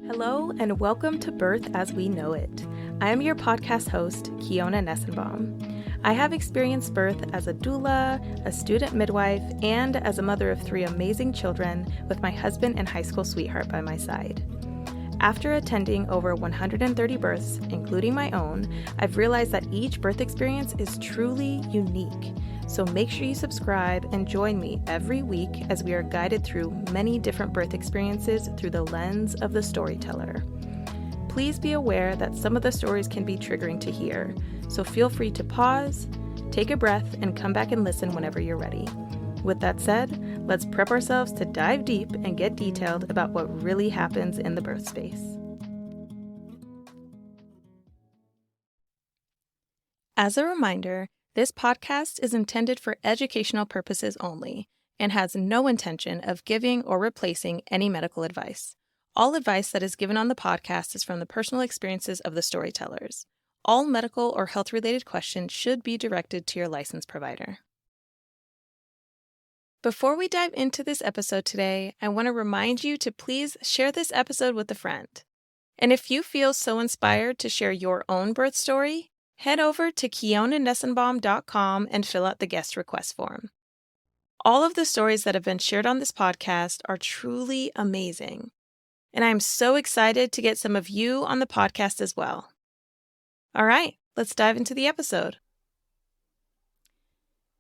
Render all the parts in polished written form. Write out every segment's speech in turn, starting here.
Hello and welcome to Birth as We Know It. I am your podcast host, Kiona Nessenbaum. I have experienced birth as a doula, a student midwife, and as a mother of 3 amazing children with my husband and high school sweetheart by my side. After attending over 130 births, including my own, I've realized that each birth experience is truly unique. So make sure you subscribe and join me every week as we are guided through many different birth experiences through the lens of the storyteller. Please be aware that some of the stories can be triggering to hear, so feel free to pause, take a breath, and come back and listen whenever you're ready. With that said, let's prep ourselves to dive deep and get detailed about what really happens in the birth space. As a reminder, this podcast is intended for educational purposes only and has no intention of giving or replacing any medical advice. All advice that is given on the podcast is from the personal experiences of the storytellers. All medical or health-related questions should be directed to your licensed provider. Before we dive into this episode today, I want to remind you to please share this episode with a friend. And if you feel so inspired to share your own birth story, head over to KionaNessenbaum.com and fill out the guest request form. All of the stories that have been shared on this podcast are truly amazing, and I'm so excited to get some of you on the podcast as well. All right, let's dive into the episode.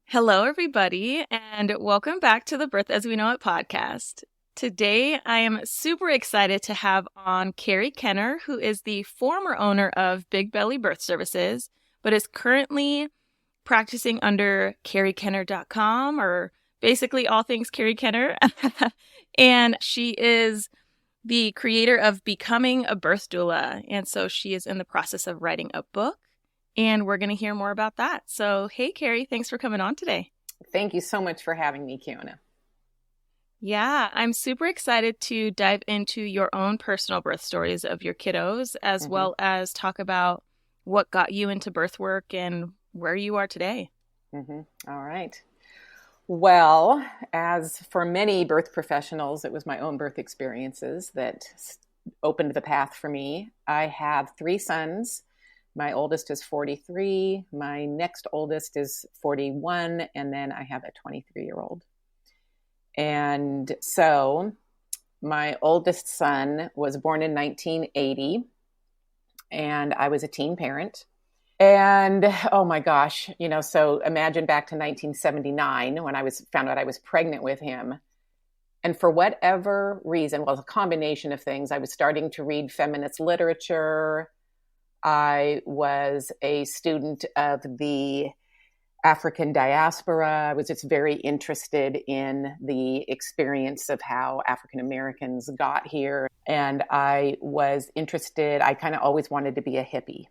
Hello, everybody, and welcome back to the Birth as We Know It podcast. Today, I am super excited to have on Carrie Kenner, who is the former owner of Big Belly Birth Services, but is currently practicing under CarrieKenner.com, or basically all things Carrie Kenner. And she is the creator of Becoming a Birth Doula. And so she is in the process of writing a book, and we're going to hear more about that. So, hey, Carrie, thanks for coming on today. Thank you so much for having me, Kiona. Yeah, I'm super excited to dive into your own personal birth stories of your kiddos, as well as talk about what got you into birth work and where you are today. All right. Well, as for many birth professionals, it was my own birth experiences that opened the path for me. I have 3 sons. My oldest is 43. My next oldest is 41. And then I have a 23-year-old. And so my oldest son was born in 1980, and I was a teen parent. And oh my gosh, so imagine back to 1979 when I found out I was pregnant with him. And for whatever reason, well, a combination of things, I was starting to read feminist literature. I was a student of the African diaspora. I was just very interested in the experience of how African Americans got here. And I was interested, I kind of always wanted to be a hippie.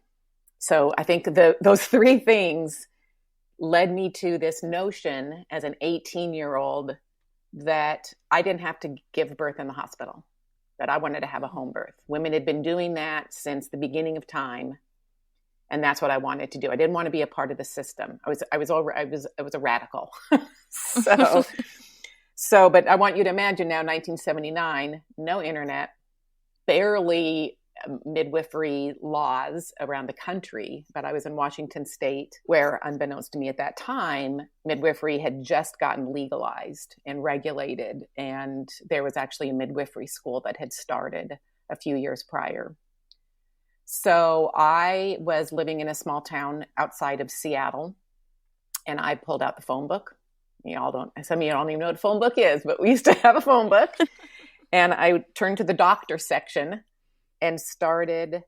So I think those 3 things led me to this notion as an 18-year-old that I didn't have to give birth in the hospital, that I wanted to have a home birth. Women had been doing that since the beginning of time. And that's what I wanted to do. I didn't want to be a part of the system. I was a radical. But I want you to imagine now, 1979, no internet, barely midwifery laws around the country. But I was in Washington State, where, unbeknownst to me at that time, midwifery had just gotten legalized and regulated. And there was actually a midwifery school that had started a few years prior. So I was living in a small town outside of Seattle, and I pulled out the phone book. Some of you don't even know what a phone book is, but we used to have a phone book. And I turned to the doctor section and started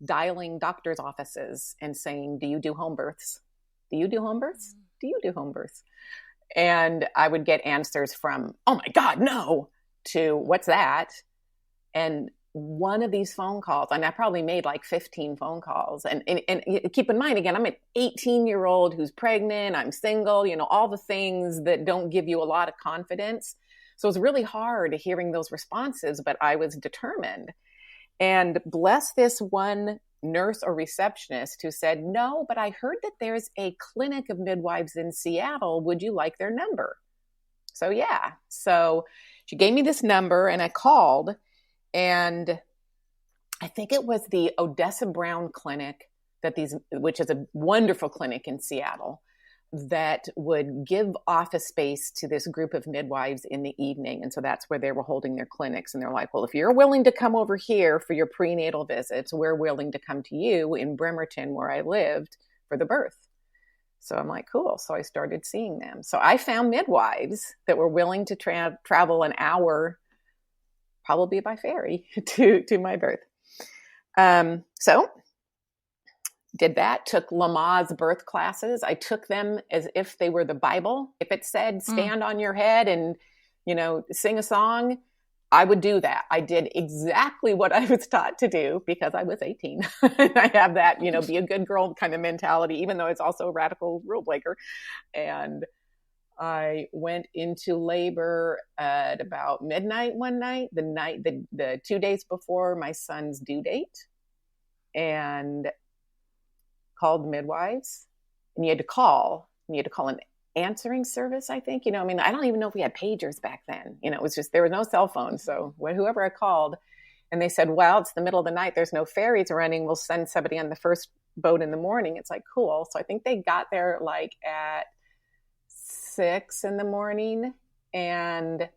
dialing doctor's offices and saying, do you do home births? Do you do home births? Do you do home births? And I would get answers from, oh my God, no, to what's that? And one of these phone calls, and I probably made like 15 phone calls. And keep in mind, again, I'm an 18-year-old who's pregnant, I'm single, all the things that don't give you a lot of confidence. So it was really hard hearing those responses, but I was determined. And bless this one nurse or receptionist who said, no, but I heard that there's a clinic of midwives in Seattle. Would you like their number? So yeah. So she gave me this number and I called, and I think it was the Odessa Brown Clinic which is a wonderful clinic in Seattle, that would give office space to this group of midwives in the evening. And so that's where they were holding their clinics. And they're like, well, if you're willing to come over here for your prenatal visits, we're willing to come to you in Bremerton, where I lived, for the birth. So I'm like, cool. So I started seeing them. So I found midwives that were willing to travel an hour, probably by ferry, to my birth. So did that, took Lamaze birth classes. I took them as if they were the Bible. If it said stand on your head and, sing a song, I would do that. I did exactly what I was taught to do because I was 18. I have that, be a good girl kind of mentality, even though it's also a radical rule breaker. And I went into labor at about midnight one night, the 2 days before my son's due date, and called the midwives. And you had to call an answering service, I think. I don't even know if we had pagers back then. It was just, there was no cell phone. So whoever I called, and they said, well, it's the middle of the night, there's no ferries running, we'll send somebody on the first boat in the morning. It's like, cool. So I think they got there like at 6 a.m. And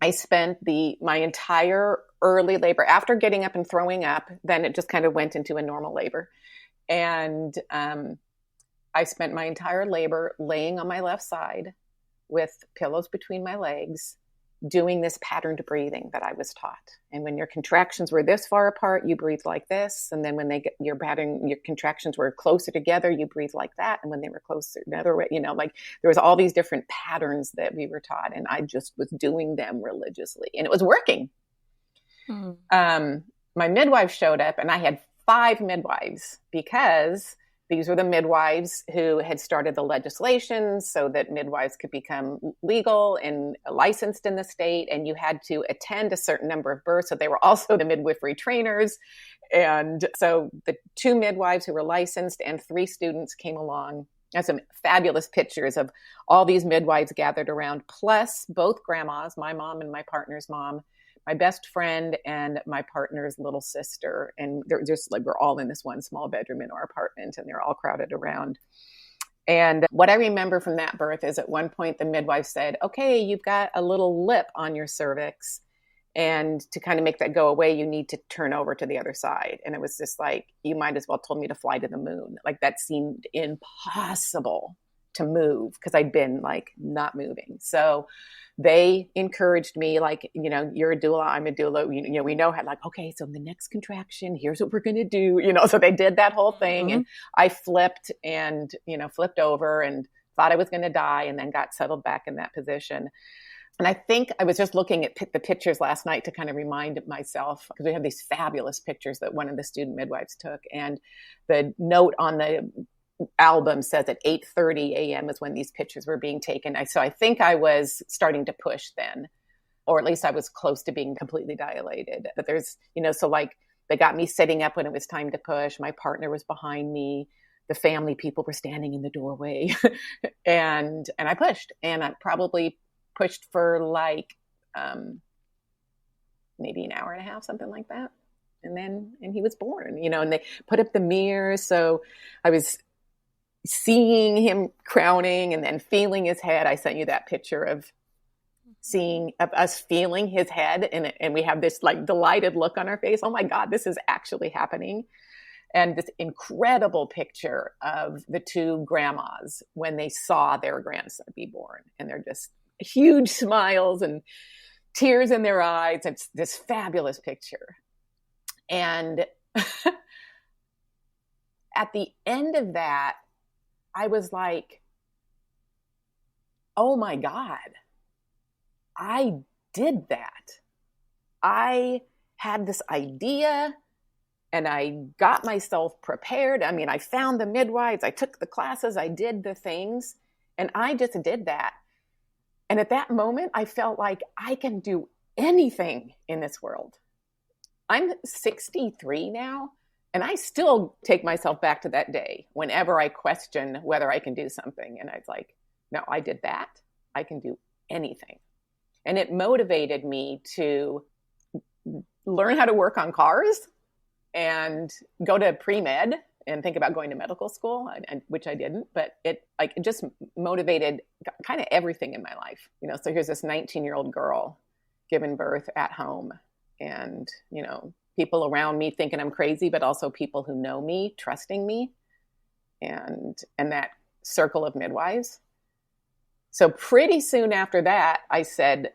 I spent my entire early labor, after getting up and throwing up, then it just kind of went into a normal labor. And I spent my entire labor laying on my left side with pillows between my legs, doing this patterned breathing that I was taught. And when your contractions were this far apart, you breathe like this. And then when your contractions were closer together, you breathe like that. And when they were closer another way, like there was all these different patterns that we were taught. And I just was doing them religiously, and it was working. My midwife showed up, and I had 5 midwives, because these were the midwives who had started the legislation so that midwives could become legal and licensed in the state. And you had to attend a certain number of births. So they were also the midwifery trainers. And so the 2 midwives who were licensed and 3 students came along. There's some fabulous pictures of all these midwives gathered around, plus both grandmas, my mom and my partner's mom, my best friend and my partner's little sister. And they're just like, we're all in this one small bedroom in our apartment, and they're all crowded around. And what I remember from that birth is, at one point the midwife said, okay, you've got a little lip on your cervix, and to kind of make that go away, you need to turn over to the other side. And it was just like, you might as well told me to fly to the moon. Like, that seemed impossible to move, because I'd been like not moving. So they encouraged me, like, you're a doula, I'm a doula. We know how, like, okay, so the next contraction, here's what we're going to do. So they did that whole thing, and I flipped over and thought I was going to die, and then got settled back in that position. And I think I was just looking at the pictures last night to kind of remind myself, because we have these fabulous pictures that one of the student midwives took. And the note on the album says at 8:30 a.m. is when these pictures were being taken. So I think I was starting to push then, or at least I was close to being completely dilated. But there's, so like, they got me sitting up when it was time to push. My partner was behind me. The family people were standing in the doorway. and I pushed, and I probably pushed for like maybe an hour and a half, something like that. And he was born, and they put up the mirror. So I was seeing him crowning and then feeling his head. I sent you that picture of us feeling his head, and we have this like delighted look on our face. Oh my God, this is actually happening. And this incredible picture of the 2 grandmas when they saw their grandson be born, and they're just huge smiles and tears in their eyes. It's this fabulous picture. And at the end of that, I was like, oh my God, I did that. I had this idea, and I got myself prepared. I mean, I found the midwives, I took the classes, I did the things, and I just did that. And at that moment, I felt like I can do anything in this world. I'm 63 now, and I still take myself back to that day whenever I question whether I can do something. And I was like, no, I did that. I can do anything. And it motivated me to learn how to work on cars, and go to pre-med and think about going to medical school, which I didn't, but it just motivated kind of everything in my life. So here's this 19-year-old girl giving birth at home, and, people around me thinking I'm crazy, but also people who know me, trusting me, and that circle of midwives. So pretty soon after that, I said,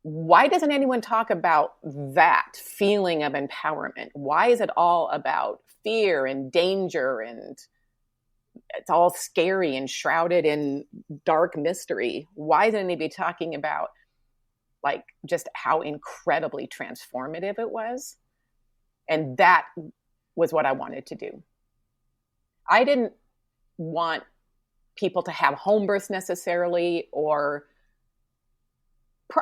why doesn't anyone talk about that feeling of empowerment? Why is it all about fear and danger, and it's all scary and shrouded in dark mystery? Why isn't anybody talking about just how incredibly transformative it was? And that was what I wanted to do. I didn't want people to have home births necessarily, or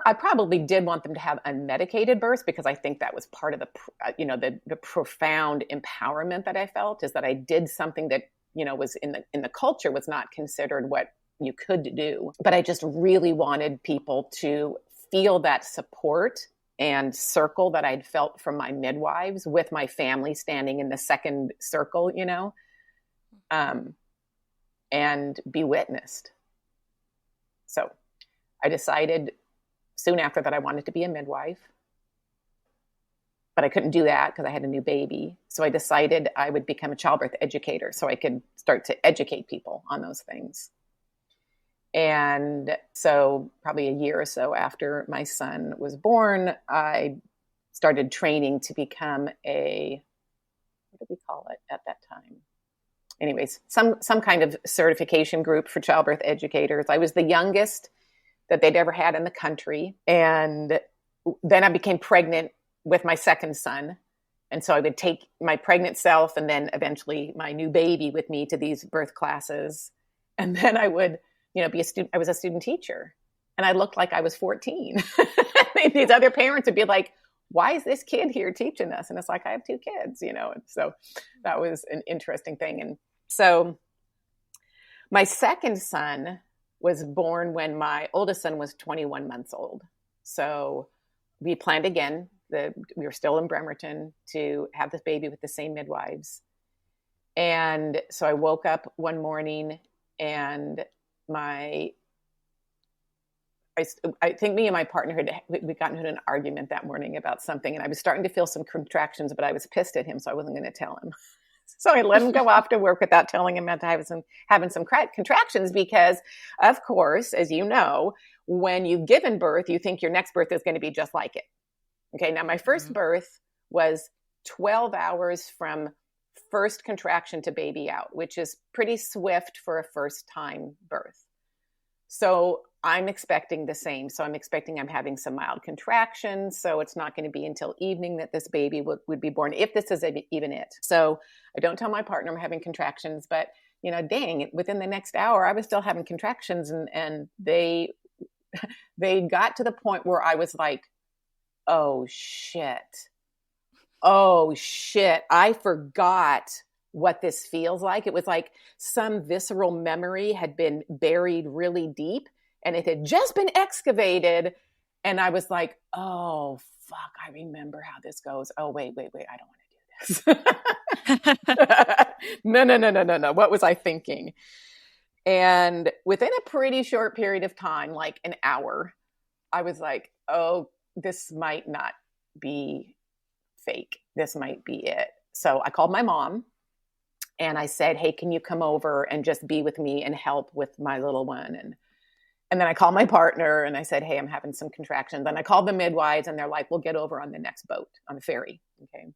I probably did want them to have unmedicated births, because I think that was part of the profound empowerment that I felt, is that I did something that, was in the culture was not considered what you could do. But I just really wanted people to feel that support and circle that I'd felt from my midwives, with my family standing in the second circle, and be witnessed. So I decided soon after that I wanted to be a midwife, but I couldn't do that because I had a new baby. So I decided I would become a childbirth educator so I could start to educate people on those things. And so probably a year or so after my son was born, I started training to become what did we call it at that time? Anyways, some kind of certification group for childbirth educators. I was the youngest that they'd ever had in the country. And then I became pregnant with my second son. And so I would take my pregnant self and then eventually my new baby with me to these birth classes. And then I would, be a student. I was a student teacher, and I looked like I was 14. These other parents would be like, why is this kid here teaching us? And it's like, I have two kids, And so that was an interesting thing. And so my second son was born when my oldest son was 21 months old. So we planned again, we were still in Bremerton, to have this baby with the same midwives. And so I woke up one morning, and I think me and my partner we got into an argument that morning about something, and I was starting to feel some contractions, but I was pissed at him, so I wasn't going to tell him. So I let him go off to work without telling him that I was having some contractions, because, of course, as you know, when you've given birth, you think your next birth is going to be just like it. Okay, now my first birth was 12 hours from first contraction to baby out, which is pretty swift for a first-time birth. So I'm expecting the same. So I'm expecting I'm having some mild contractions. So it's not going to be until evening that this baby would be born, if this is even it. So I don't tell my partner I'm having contractions, but dang, within the next hour, I was still having contractions, and they got to the point where I was like, oh shit, I forgot what this feels like. It was like some visceral memory had been buried really deep, and it had just been excavated. And I was like, oh, fuck, I remember how this goes. Oh, wait, I don't want to do this. No. What was I thinking? And within a pretty short period of time, like an hour, I was like, oh, this might not be fake. This might be it. So I called my mom, and I said, hey, can you come over and just be with me and help with my little one? And then I called my partner, and I said, hey, I'm having some contractions. And I called the midwives, and they're like, we'll get over on the next boat, on the ferry. Okay.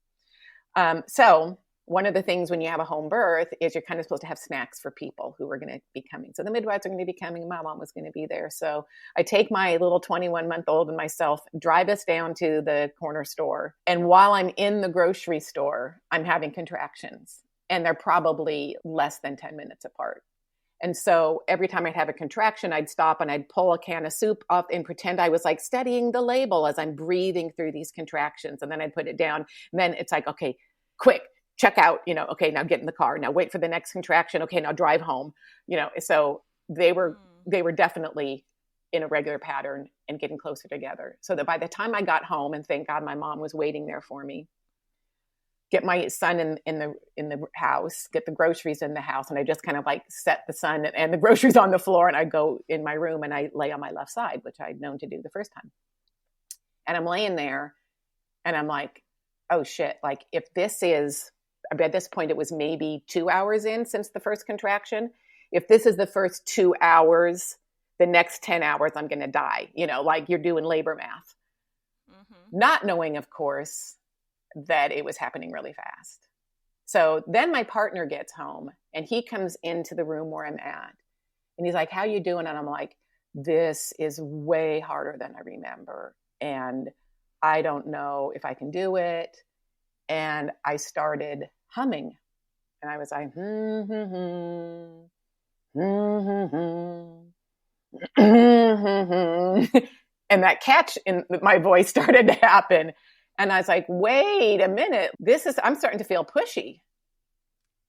So one of the things when you have a home birth is you're kind of supposed to have snacks for people who are going to be coming. So the midwives are going to be coming. My mom was going to be there. So I take my little 21-month-old and myself, drive us down to the corner store. And while I'm in the grocery store, I'm having contractions. And they're probably less than 10 minutes apart. And so every time I'd have a contraction, I'd stop and I'd pull a can of soup up and pretend I was like studying the label as I'm breathing through these contractions. And then I'd put it down. And then it's like, okay, quick, check out, okay, now get in the car. Now wait for the next contraction. Okay, now drive home. So they were definitely in a regular pattern and getting closer together. So that by the time I got home, and thank God my mom was waiting there for me, get my son in the house, get the groceries in the house. And I just kind of like set the son and the groceries on the floor. And I go in my room and I lay on my left side, which I'd known to do the first time. And I'm laying there and I'm like, oh shit. Like if this is, at this point, it was maybe 2 hours in since the first contraction. If this is the first 2 hours, the next 10 hours, I'm going to die, like you're doing labor math. Mm-hmm. Not knowing, of course, that it was happening really fast. So then my partner gets home and he comes into the room where I'm at and he's like, how you doing? And I'm like, this is way harder than I remember. And I don't know if I can do it. And I started humming and I was like, and that catch in my voice started to happen. And I was like, wait a minute, I'm starting to feel pushy.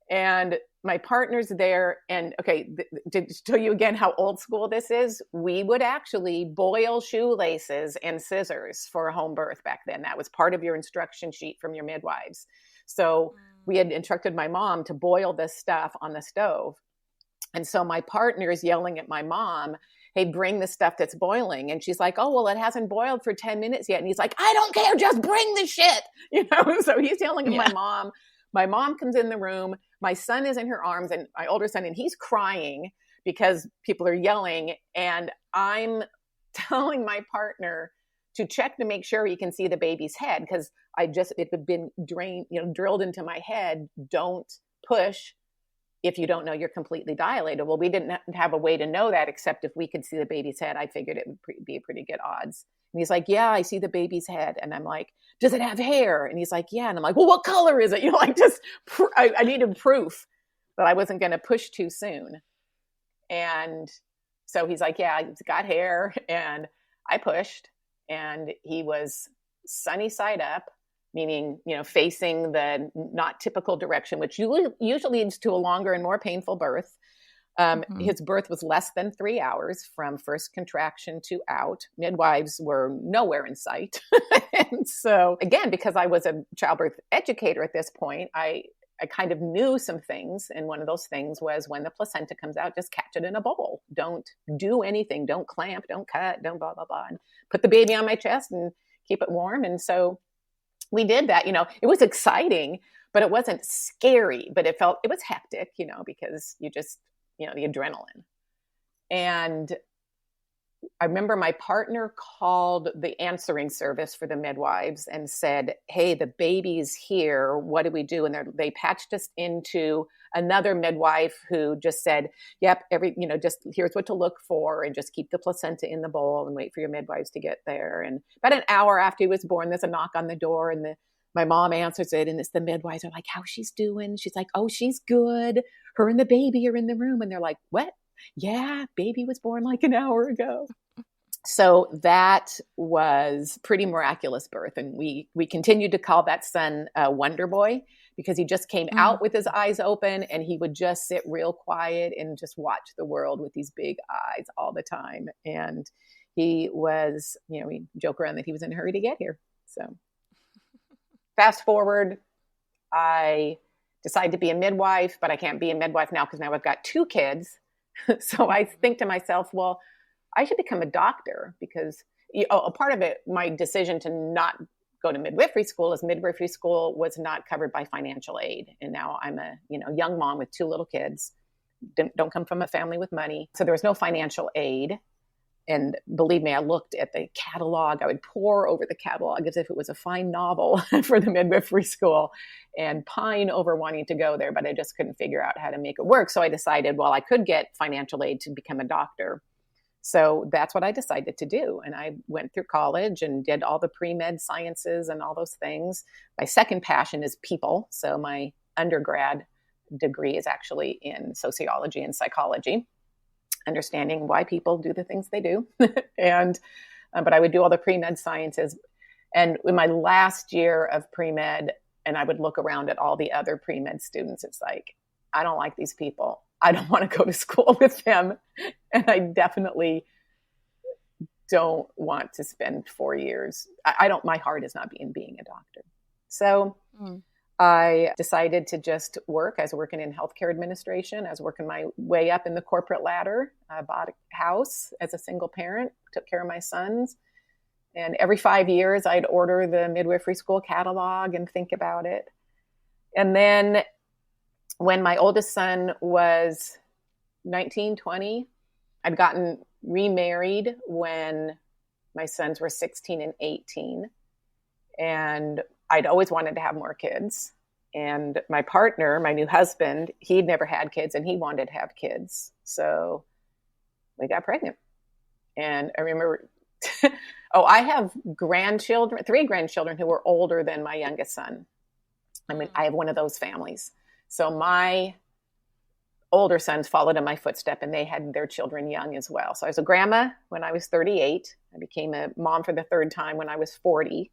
And my partner's there. And okay, to tell you again how old school this is, we would actually boil shoelaces and scissors for a home birth back then. That was part of your instruction sheet from your midwives. So we had instructed my mom to boil this stuff on the stove. And so my partner is yelling at my mom, hey, bring the stuff that's boiling. And she's like, oh, well, it hasn't boiled for 10 minutes yet. And he's like, I don't care, just bring the shit. So he's yelling at my mom. My mom comes in the room. My son is in her arms and my older son, and he's crying because people are yelling. And I'm telling my partner to check to make sure he can see the baby's head because it had been drilled into my head. Don't push if you don't know you're completely dilated. Well, we didn't have a way to know that except if we could see the baby's head. I figured it would be a pretty good odds. And he's like, yeah, I see the baby's head. And I'm like, does it have hair? And he's like, yeah. And I'm like, well, what color is it? I needed proof that I wasn't going to push too soon. And so he's like, yeah, it's got hair. And I pushed and he was sunny side up, meaning, facing the not typical direction, which usually leads to a longer and more painful birth. His birth was less than 3 hours from first contraction to out. Midwives were nowhere in sight. And so again, because I was a childbirth educator at this point, I kind of knew some things. And one of those things was when the placenta comes out, just catch it in a bowl. Don't do anything. Don't clamp, don't cut, don't blah, blah, blah. And put the baby on my chest and keep it warm. And so we did that. It was exciting, but it wasn't scary, but it was hectic, because you just, the adrenaline. And I remember my partner called the answering service for the midwives and said, hey, the baby's here. What do we do? And they patched us into another midwife who just said, yep, just here's what to look for and just keep the placenta in the bowl and wait for your midwives to get there. And about an hour after he was born, there's a knock on the door and my mom answers it and it's the midwives are like, how's she's doing? She's like, oh, she's good. Her and the baby are in the room. And they're like, what? Yeah, baby was born like an hour ago. So that was pretty miraculous birth. And we continued to call that son Wonder Boy because he just came out with his eyes open and he would just sit real quiet and just watch the world with these big eyes all the time. And he was, we joke around that he was in a hurry to get here. So fast forward, I decided to be a midwife, but I can't be a midwife now because now I've got 2 kids. So I think to myself, well, I should become a doctor because a part of it, my decision to not go to midwifery school is midwifery school was not covered by financial aid. And now I'm a young mom with 2 little kids, don't come from a family with money. So there was no financial aid. And believe me, I looked at the catalog. I would pore over the catalog as if it was a fine novel for the midwifery school and pine over wanting to go there, but I just couldn't figure out how to make it work. So I decided, well, I could get financial aid to become a doctor. So that's what I decided to do. And I went through college and did all the pre-med sciences and all those things. My second passion is people. So my undergrad degree is actually in sociology and psychology, understanding why people do the things they do. But I would do all the pre-med sciences. And in my last year of pre-med, and I would look around at all the other pre-med students, it's like, I don't like these people. I don't want to go to school with them. And I definitely don't want to spend 4 years. My heart is not in being a doctor. So I decided to just work. I was working in healthcare administration. I was working my way up in the corporate ladder. I bought a house as a single parent, took care of my sons. And every 5 years, I'd order the midwifery school catalog and think about it. And then when my oldest son was 19, 20, I'd gotten remarried when my sons were 16 and 18. And I'd always wanted to have more kids. And my partner, my new husband, he'd never had kids and he wanted to have kids. So we got pregnant. And I remember, I have grandchildren, 3 grandchildren who were older than my youngest son. I mean, I have one of those families. So my older sons followed in my footstep and they had their children young as well. So I was a grandma when I was 38. I became a mom for the 3rd time when I was 40.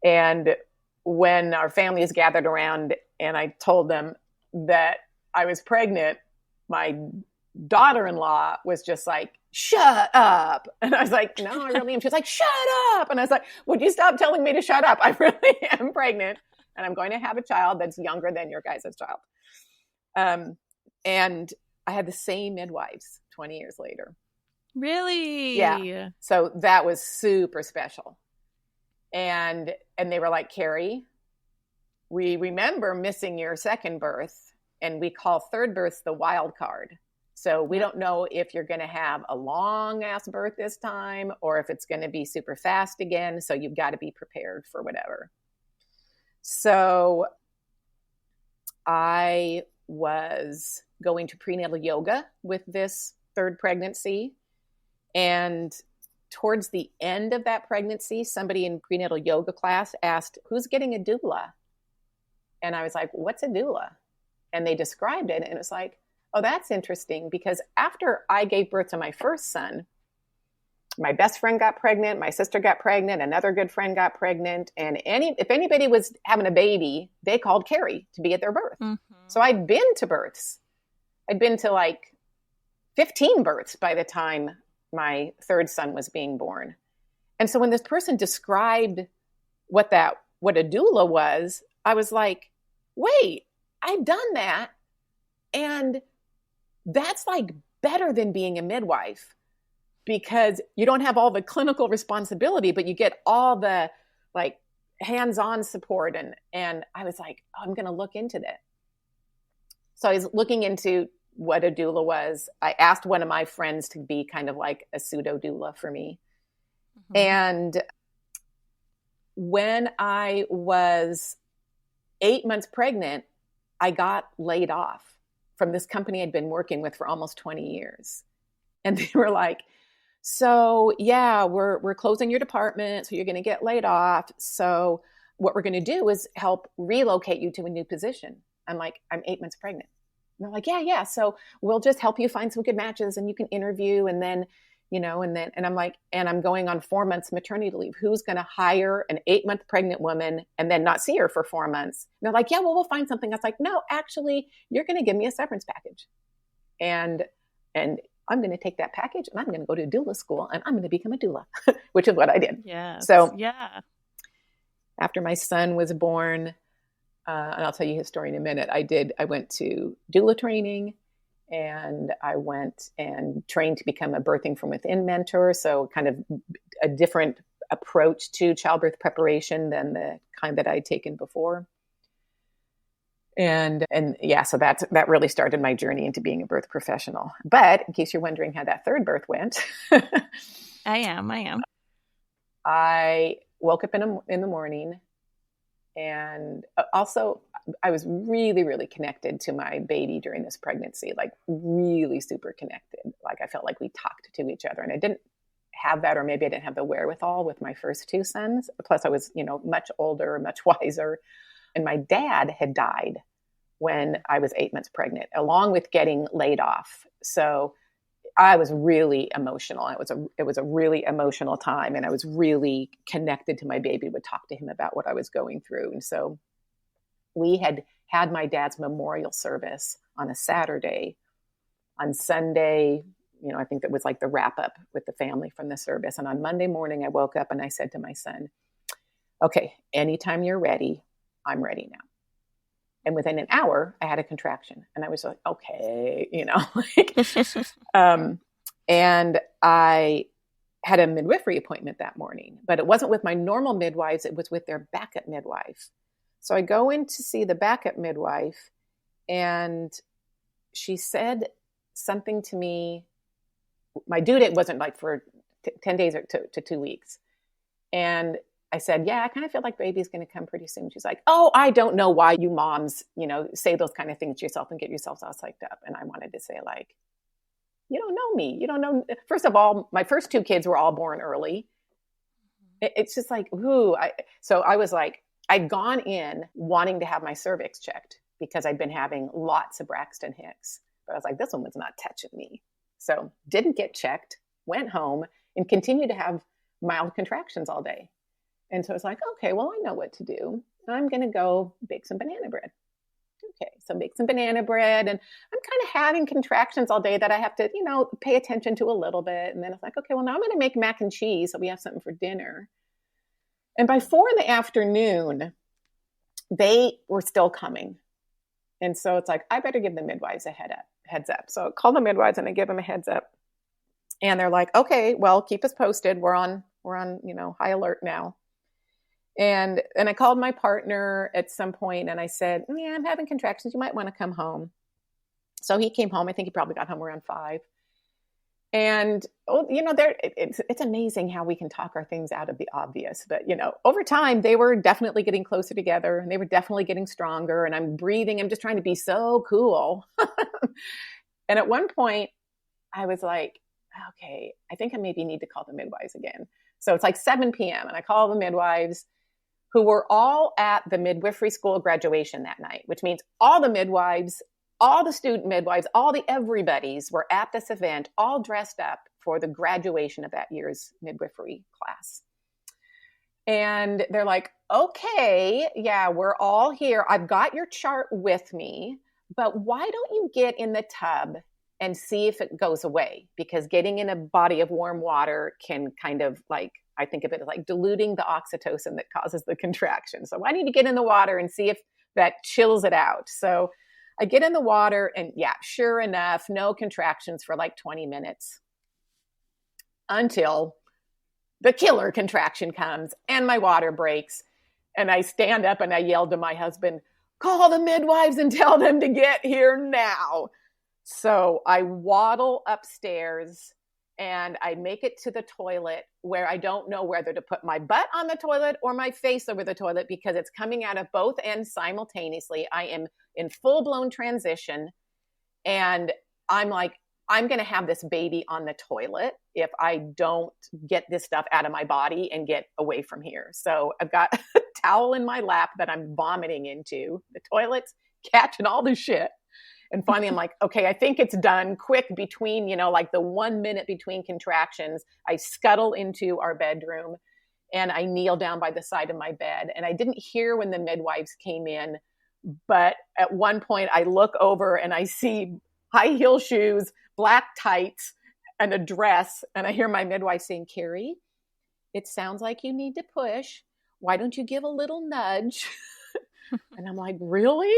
And when our families gathered around and I told them that I was pregnant, my daughter-in-law was just like, shut up. And I was like, no, I really am. She was like, shut up. And I was like, would you stop telling me to shut up? I really am pregnant and I'm going to have a child that's younger than your guys' child. And I had the same midwives 20 years later. Really? Yeah. So that was super special. And they were like, Carrie, we remember missing your second birth and we call third births the wild card. So we don't know if you're going to have a long ass birth this time or if it's going to be super fast again. So you've got to be prepared for whatever. So I was going to prenatal yoga with this 3rd pregnancy. And towards the end of that pregnancy, somebody in prenatal yoga class asked, who's getting a doula? And I was like, what's a doula? And they described it. And it was like, oh, that's interesting. Because after I gave birth to my first son, my best friend got pregnant. My sister got pregnant. Another good friend got pregnant. And if anybody was having a baby, they called Carrie to be at their birth. Mm-hmm. So I'd been to births. I'd been to like 15 births by the time my 3rd son was being born. And so when this person described what a doula was, I was like, wait, I've done that. And that's like better than being a midwife because you don't have all the clinical responsibility, but you get all the like hands-on support. And I was like, oh, I'm going to look into that. So I was looking into what a doula was. I asked one of my friends to be kind of like a pseudo doula for me. Mm-hmm. And when I was 8 months pregnant, I got laid off from this company I'd been working with for almost 20 years. And they were like, so yeah, we're closing your department. So you're going to get laid off. So what we're going to do is help relocate you to a new position. I'm like, I'm 8 months pregnant. And they're like, yeah. So we'll just help you find some good matches and you can interview. And then, and I'm like, and I'm going on 4 months maternity leave. Who's going to hire an 8 month pregnant woman and then not see her for 4 months? And they're like, yeah, well, we'll find something. I was like, no, actually, you're going to give me a severance package. And I'm going to take that package and I'm going to go to doula school and I'm going to become a doula, which is what I did. Yeah. So yeah. After my son was born, and I'll tell you his story in a minute. I went to doula training and I went and trained to become a birthing from within mentor. So kind of a different approach to childbirth preparation than the kind that I'd taken before. And yeah, so that really started my journey into being a birth professional. But in case you're wondering how that 3rd birth went. I am. I woke up in the morning. And also, I was really, really connected to my baby during this pregnancy, like really super connected. Like I felt like we talked to each other and I didn't have that, or maybe I didn't have the wherewithal with my first 2 sons. Plus I was, much older, much wiser. And my dad had died when I was 8 months pregnant, along with getting laid off. So I was really emotional. It was a really emotional time, and I was really connected to my baby. Would talk to him about what I was going through, and so we had my dad's memorial service on a Saturday. On Sunday, I think that was like the wrap up with the family from the service. And on Monday morning, I woke up and I said to my son, "Okay, anytime you're ready, I'm ready now." And within an hour, I had a contraction. And I was like, okay, like, and I had a midwifery appointment that morning, but it wasn't with my normal midwives. It was with their backup midwife. So I go in to see the backup midwife, and she said something to me. My due date wasn't like for 10 days or to 2 weeks. And I said, yeah, I kind of feel like baby's going to come pretty soon. She's like, oh, I don't know why you moms, say those kind of things to yourself and get yourselves all psyched up. And I wanted to say, like, you don't know me. You don't know. First of all, my first 2 kids were all born early. It's just like, ooh. So I was like, I'd gone in wanting to have my cervix checked because I'd been having lots of Braxton Hicks. But I was like, this one was not touching me. So didn't get checked, went home, and continued to have mild contractions all day. And so I was like, okay, well, I know what to do. I'm going to go bake some banana bread. Okay, so make some banana bread. And I'm kind of having contractions all day that I have to, pay attention to a little bit. And then it's like, okay, well, now I'm going to make mac and cheese so we have something for dinner. And by 4 p.m, they were still coming. And so it's like, I better give the midwives a heads up. So I call the midwives and I give them a heads up. And they're like, okay, well, keep us posted. We're on, high alert now. And I called my partner at some point and I said, yeah, I'm having contractions. You might want to come home. So he came home. I think he probably got home around 5. And, it's amazing how we can talk our things out of the obvious. But, over time, they were definitely getting closer together and they were definitely getting stronger. And I'm breathing. I'm just trying to be so cool. And at one point, I was like, okay, I think I maybe need to call the midwives again. So it's like 7 p.m. and I call the midwives, who were all at the midwifery school graduation that night, which means all the midwives, all the student midwives, all the everybody's were at this event, all dressed up for the graduation of that year's midwifery class. And they're like, okay, yeah, we're all here. I've got your chart with me, but why don't you get in the tub and see if it goes away? Because getting in a body of warm water can kind of like, I think of it as like diluting the oxytocin that causes the contraction. So I need to get in the water and see if that chills it out. So I get in the water and yeah, sure enough, no contractions for like 20 minutes until the killer contraction comes and my water breaks. And I stand up and I yell to my husband, call the midwives and tell them to get here now. So I waddle upstairs and I make it to the toilet where I don't know whether to put my butt on the toilet or my face over the toilet because it's coming out of both ends simultaneously. I am in full-blown transition. And I'm like, I'm going to have this baby on the toilet if I don't get this stuff out of my body and get away from here. So I've got a towel in my lap that I'm vomiting into. The toilet's catching all the shit. And finally, I'm like, okay, I think it's done. Quick, between, like the 1 minute between contractions, I scuttle into our bedroom and I kneel down by the side of my bed. And I didn't hear when the midwives came in, but at one point I look over and I see high heel shoes, black tights, and a dress. And I hear my midwife saying, Carrie, it sounds like you need to push. Why don't you give a little nudge? And I'm like, really?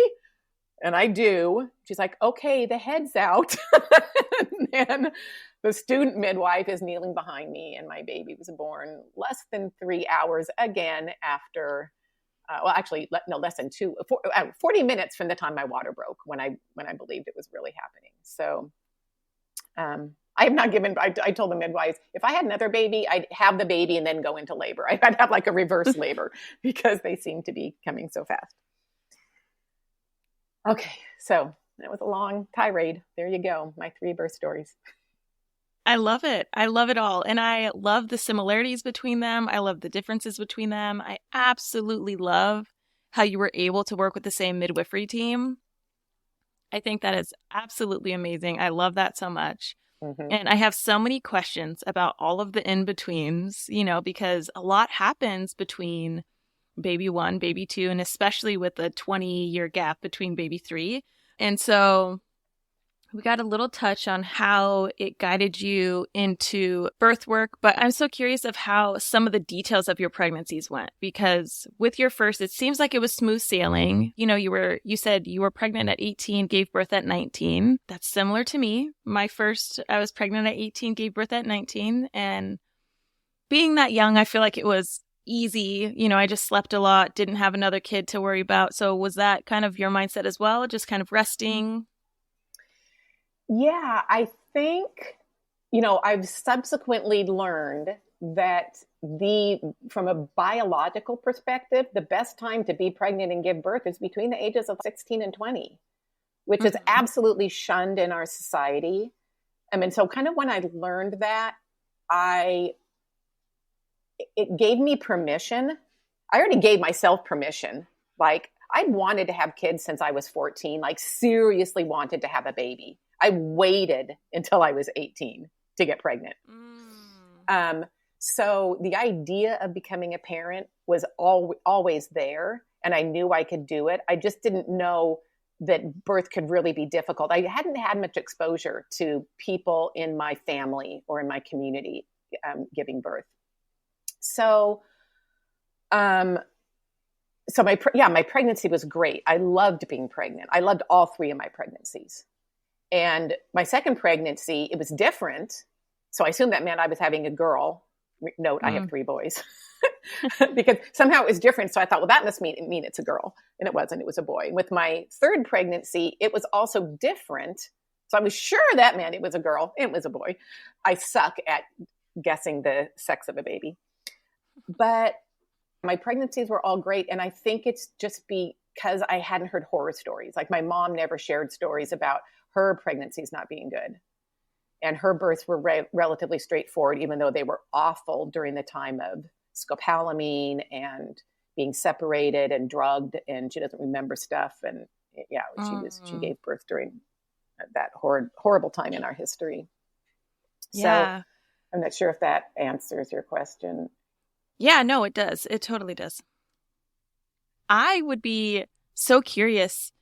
And I do. She's like, okay, the head's out. And then the student midwife is kneeling behind me and my baby was born less than 3 hours again after, less than 40 minutes from the time my water broke when I believed it was really happening. So I have not given, I told the midwives, if I had another baby, I'd have the baby and then go into labor. I'd have like a reverse labor because they seem to be coming so fast. Okay, so that was a long tirade. There you go, my 3 birth stories. I love it. I love it all. And I love the similarities between them. I love the differences between them. I absolutely love how you were able to work with the same midwifery team. I think that is absolutely amazing. I love that so much. Mm-hmm. And I have so many questions about all of the in-betweens, because a lot happens between baby 1, baby 2, and especially with the 20-year gap between baby 3. And so We got a little touch on how it guided you into birth work, but I'm so curious of how some of the details of your pregnancies went, because with your first, it seems like it was smooth sailing. You know, you said you were pregnant at 18, gave birth at 19. That's similar to me. My first, I was pregnant at 18, gave birth at 19. And being that young, I feel like it was easy. You know, I just slept a lot, didn't have another kid to worry about. So was that kind of your mindset as well? Just kind of resting? Yeah, I think, I've subsequently learned that from a biological perspective, the best time to be pregnant and give birth is between the ages of 16 and 20, which is absolutely shunned in our society. I mean, so kind of when I learned that, it gave me permission. I already gave myself permission. Like, I wanted to have kids since I was 14, like seriously wanted to have a baby. I waited until I was 18 to get pregnant. So the idea of becoming a parent was always there, and I knew I could do it. I just didn't know that birth could really be difficult. I hadn't had much exposure to people in my family or in my community giving birth. So, my pregnancy was great. I loved being pregnant. I loved all three of my pregnancies. And my second pregnancy, it was different. So I assumed that meant I was having a girl. Note, I have three boys. Because somehow it was different. So I thought, well, that must mean it's a girl. And it wasn't. It was a boy. With my third pregnancy, it was also different. So I was sure that meant it was a girl. It was a boy. I suck at guessing the sex of a baby. But my pregnancies were all great. And I think it's just because I hadn't heard horror stories. Like, my mom never shared stories about her pregnancies not being good. And her births were relatively straightforward, even though they were awful during the time of scopolamine and being separated and drugged, and she doesn't remember stuff. And she gave birth during that horrible time in our history. Yeah. So I'm not sure if that answers your question. Yeah, no, it does. It totally does. I would be so curious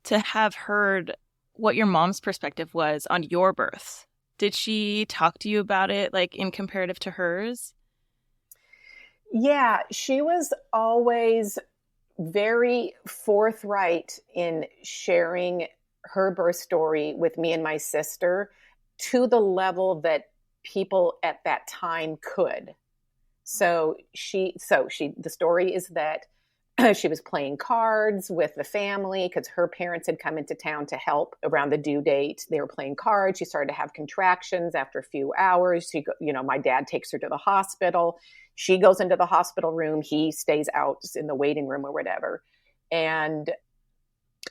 to have heard what your mom's perspective was on your birth. Did she talk to you about it, like, in comparative to hers? Yeah, she was always very forthright in sharing her birth story with me and my sister to the level that people at that time could. So the story is that she was playing cards with the family because her parents had come into town to help around the due date. They were playing cards. She started to have contractions after a few hours. My dad takes her to the hospital. She goes into the hospital room. He stays out in the waiting room or whatever. And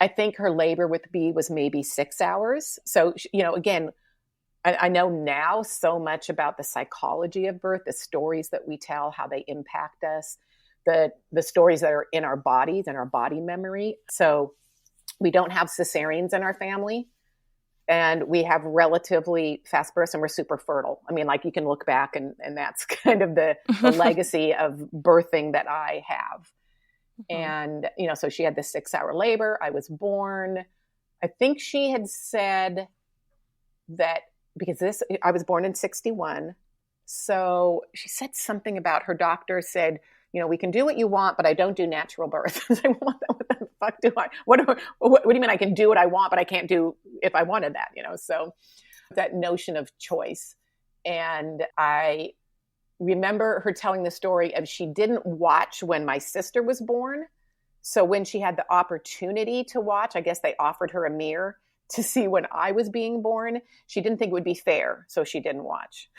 I think her labor with B was maybe 6 hours. So, again, I know now so much about the psychology of birth, the stories that we tell, how they impact us, the stories that are in our bodies and our body memory. So we don't have cesareans in our family, and we have relatively fast births, and we're super fertile. I mean, like, you can look back and that's kind of the legacy of birthing that I have. And, so she had this 6-hour labor. I was born. I think she had said that because I was born in 1961. So she said something about her doctor said, we can do what you want, but I don't do natural birth. I was like, what the fuck do I, what do you mean I can do what I want, but I can't do if I wanted that, So that notion of choice. And I remember her telling the story of she didn't watch when my sister was born. So when she had the opportunity to watch, I guess they offered her a mirror to see when I was being born. She didn't think it would be fair, so she didn't watch.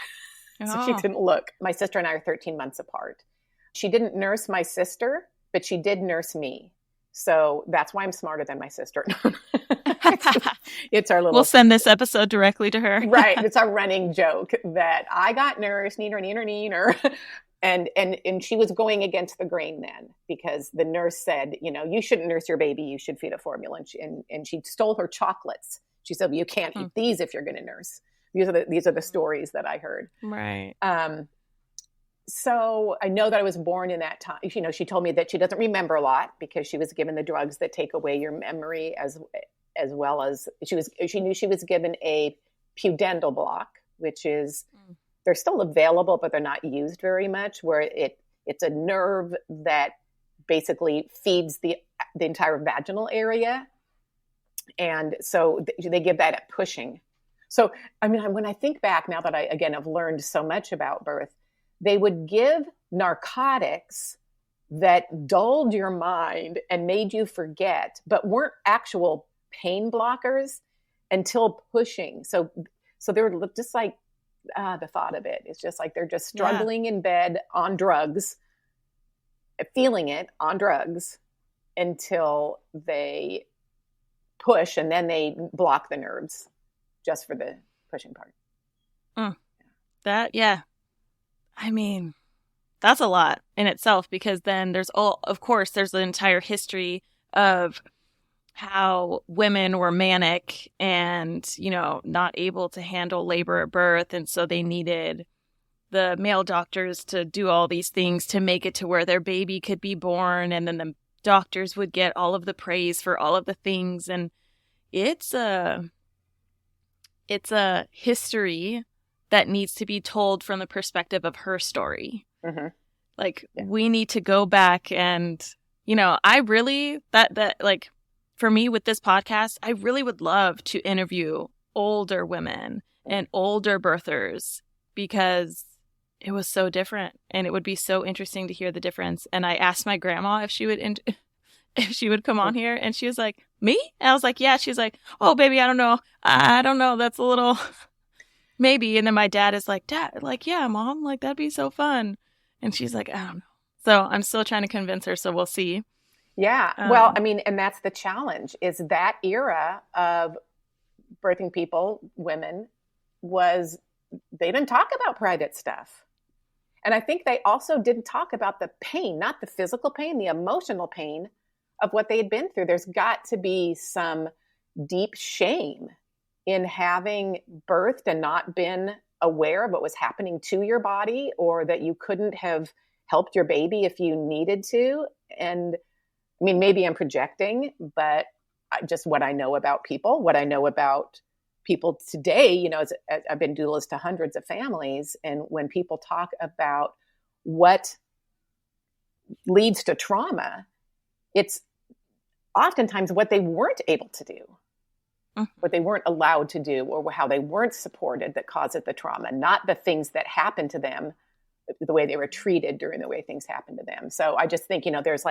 So she didn't look. My sister and I are 13 months apart. She didn't nurse my sister, but she did nurse me. So that's why I'm smarter than my sister. It's our little... We'll send this episode directly to her. Right. It's our running joke that I got nursed, neener. And she was going against the grain then, because the nurse said, you shouldn't nurse your baby. You should feed a formula. And she stole her chocolates. She said, well, you can't eat these if you're going to nurse. These are the stories that I heard. Right. So I know that I was born in that time. She told me that she doesn't remember a lot because she was given the drugs that take away your memory as well as she knew she was given a pudendal block, which is, they're still available, but they're not used very much, where it's a nerve that basically feeds the entire vaginal area. And so they give that at pushing. So, I mean, when I think back now that I, again, have learned so much about birth, they would give narcotics that dulled your mind and made you forget, but weren't actual pain blockers until pushing. So they're just like, the thought of it is just like they're just struggling in bed on drugs, feeling it on drugs until they push, and then they block the nerves just for the pushing part. I mean, that's a lot in itself, because then there's the entire history of how women were manic and, not able to handle labor at birth. And so they needed the male doctors to do all these things to make it to where their baby could be born. And then the doctors would get all of the praise for all of the things. And it's a history that needs to be told from the perspective of her story. Mm-hmm. We need to go back and, I really, for me with this podcast, I really would love to interview older women and older birthers, because it was so different, and it would be so interesting to hear the difference. And I asked my grandma if she would come on here, and she was like, "Me?" And I was like, "Yeah." She's like, "Oh, baby, I don't know. That's a little maybe." And then my dad is like, "Dad, yeah, Mom, that'd be so fun." And she's like, "I don't know." So I'm still trying to convince her. So we'll see. Yeah. Well, I mean, and that's the challenge, is that era of birthing people, women, they didn't talk about private stuff. And I think they also didn't talk about the pain, not the physical pain, the emotional pain of what they had been through. There's got to be some deep shame in having birthed and not been aware of what was happening to your body, or that you couldn't have helped your baby if you needed to. And I mean, maybe I'm projecting, but just what I know about people today, I've been doulas to hundreds of families. And when people talk about what leads to trauma, it's oftentimes what they weren't able to do, what they weren't allowed to do, or how they weren't supported that caused the trauma, not the things that happened to them, the way they were treated during the way things happened to them. So I just think, there's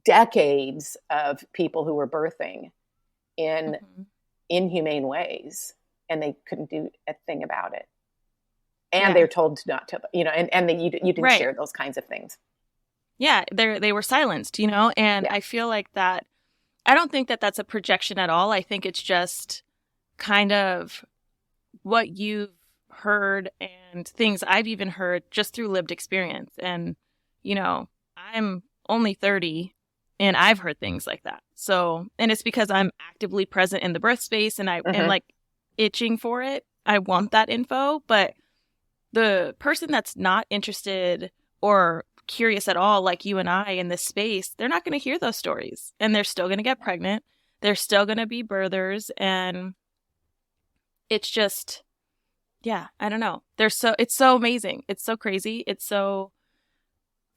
decades of people who were birthing in inhumane ways, and they couldn't do a thing about it. And they're told not to, and you didn't share those kinds of things. Yeah, they were silenced, and I feel like that, I don't think that that's a projection at all. I think it's just kind of what you've heard and things I've even heard just through lived experience. And, I'm only 30 and I've heard things like that. So, and it's because I'm actively present in the birth space, and I am itching for it. I want that info, but the person that's not interested or curious at all, like you and I in this space, they're not going to hear those stories, and they're still going to get pregnant. They're still going to be birthers. And it's just, I don't know. It's so amazing. It's so crazy. It's so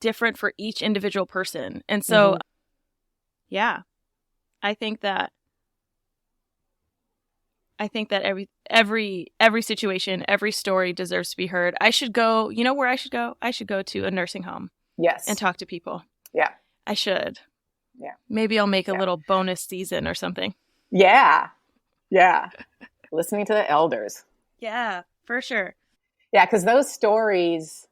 different for each individual person. And so, I think that every situation, every story deserves to be heard. I should go, where I should go? I should go to a nursing home. Yes. And talk to people. Yeah. I should. Yeah. Maybe I'll make a little bonus season or something. Yeah. Yeah. Listening to the elders. Yeah, for sure. Yeah, because those stories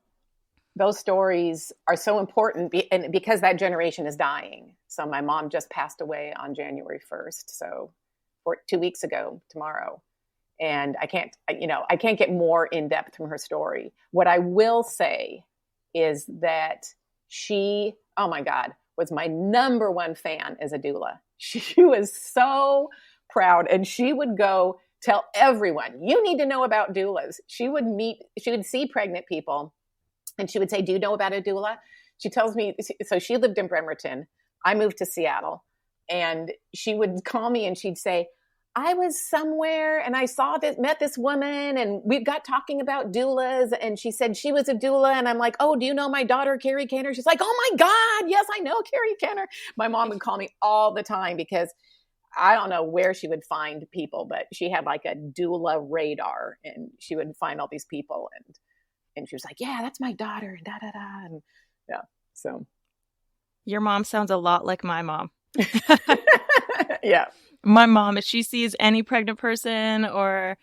are so important because that generation is dying. So my mom just passed away on January 1st. So 2 weeks ago tomorrow. And I can't get more in depth from her story. What I will say is that she, oh my God, was my number one fan as a doula. She was so proud, and she would go tell everyone, you need to know about doulas. She would see pregnant people, and she would say, do you know about a doula? She tells me, so she lived in Bremerton. I moved to Seattle. And she would call me and she'd say, I was somewhere and I met this woman and we got talking about doulas. And she said she was a doula. And I'm like, oh, do you know my daughter, Carrie Kenner? She's like, oh my God, yes, I know Carrie Kenner. My mom would call me all the time because I don't know where she would find people, but she had like a doula radar and she would find all these people. And she was like, yeah, that's my daughter. Da, da, da. And yeah, so. Your mom sounds a lot like my mom. Yeah. My mom, if she sees any pregnant person or,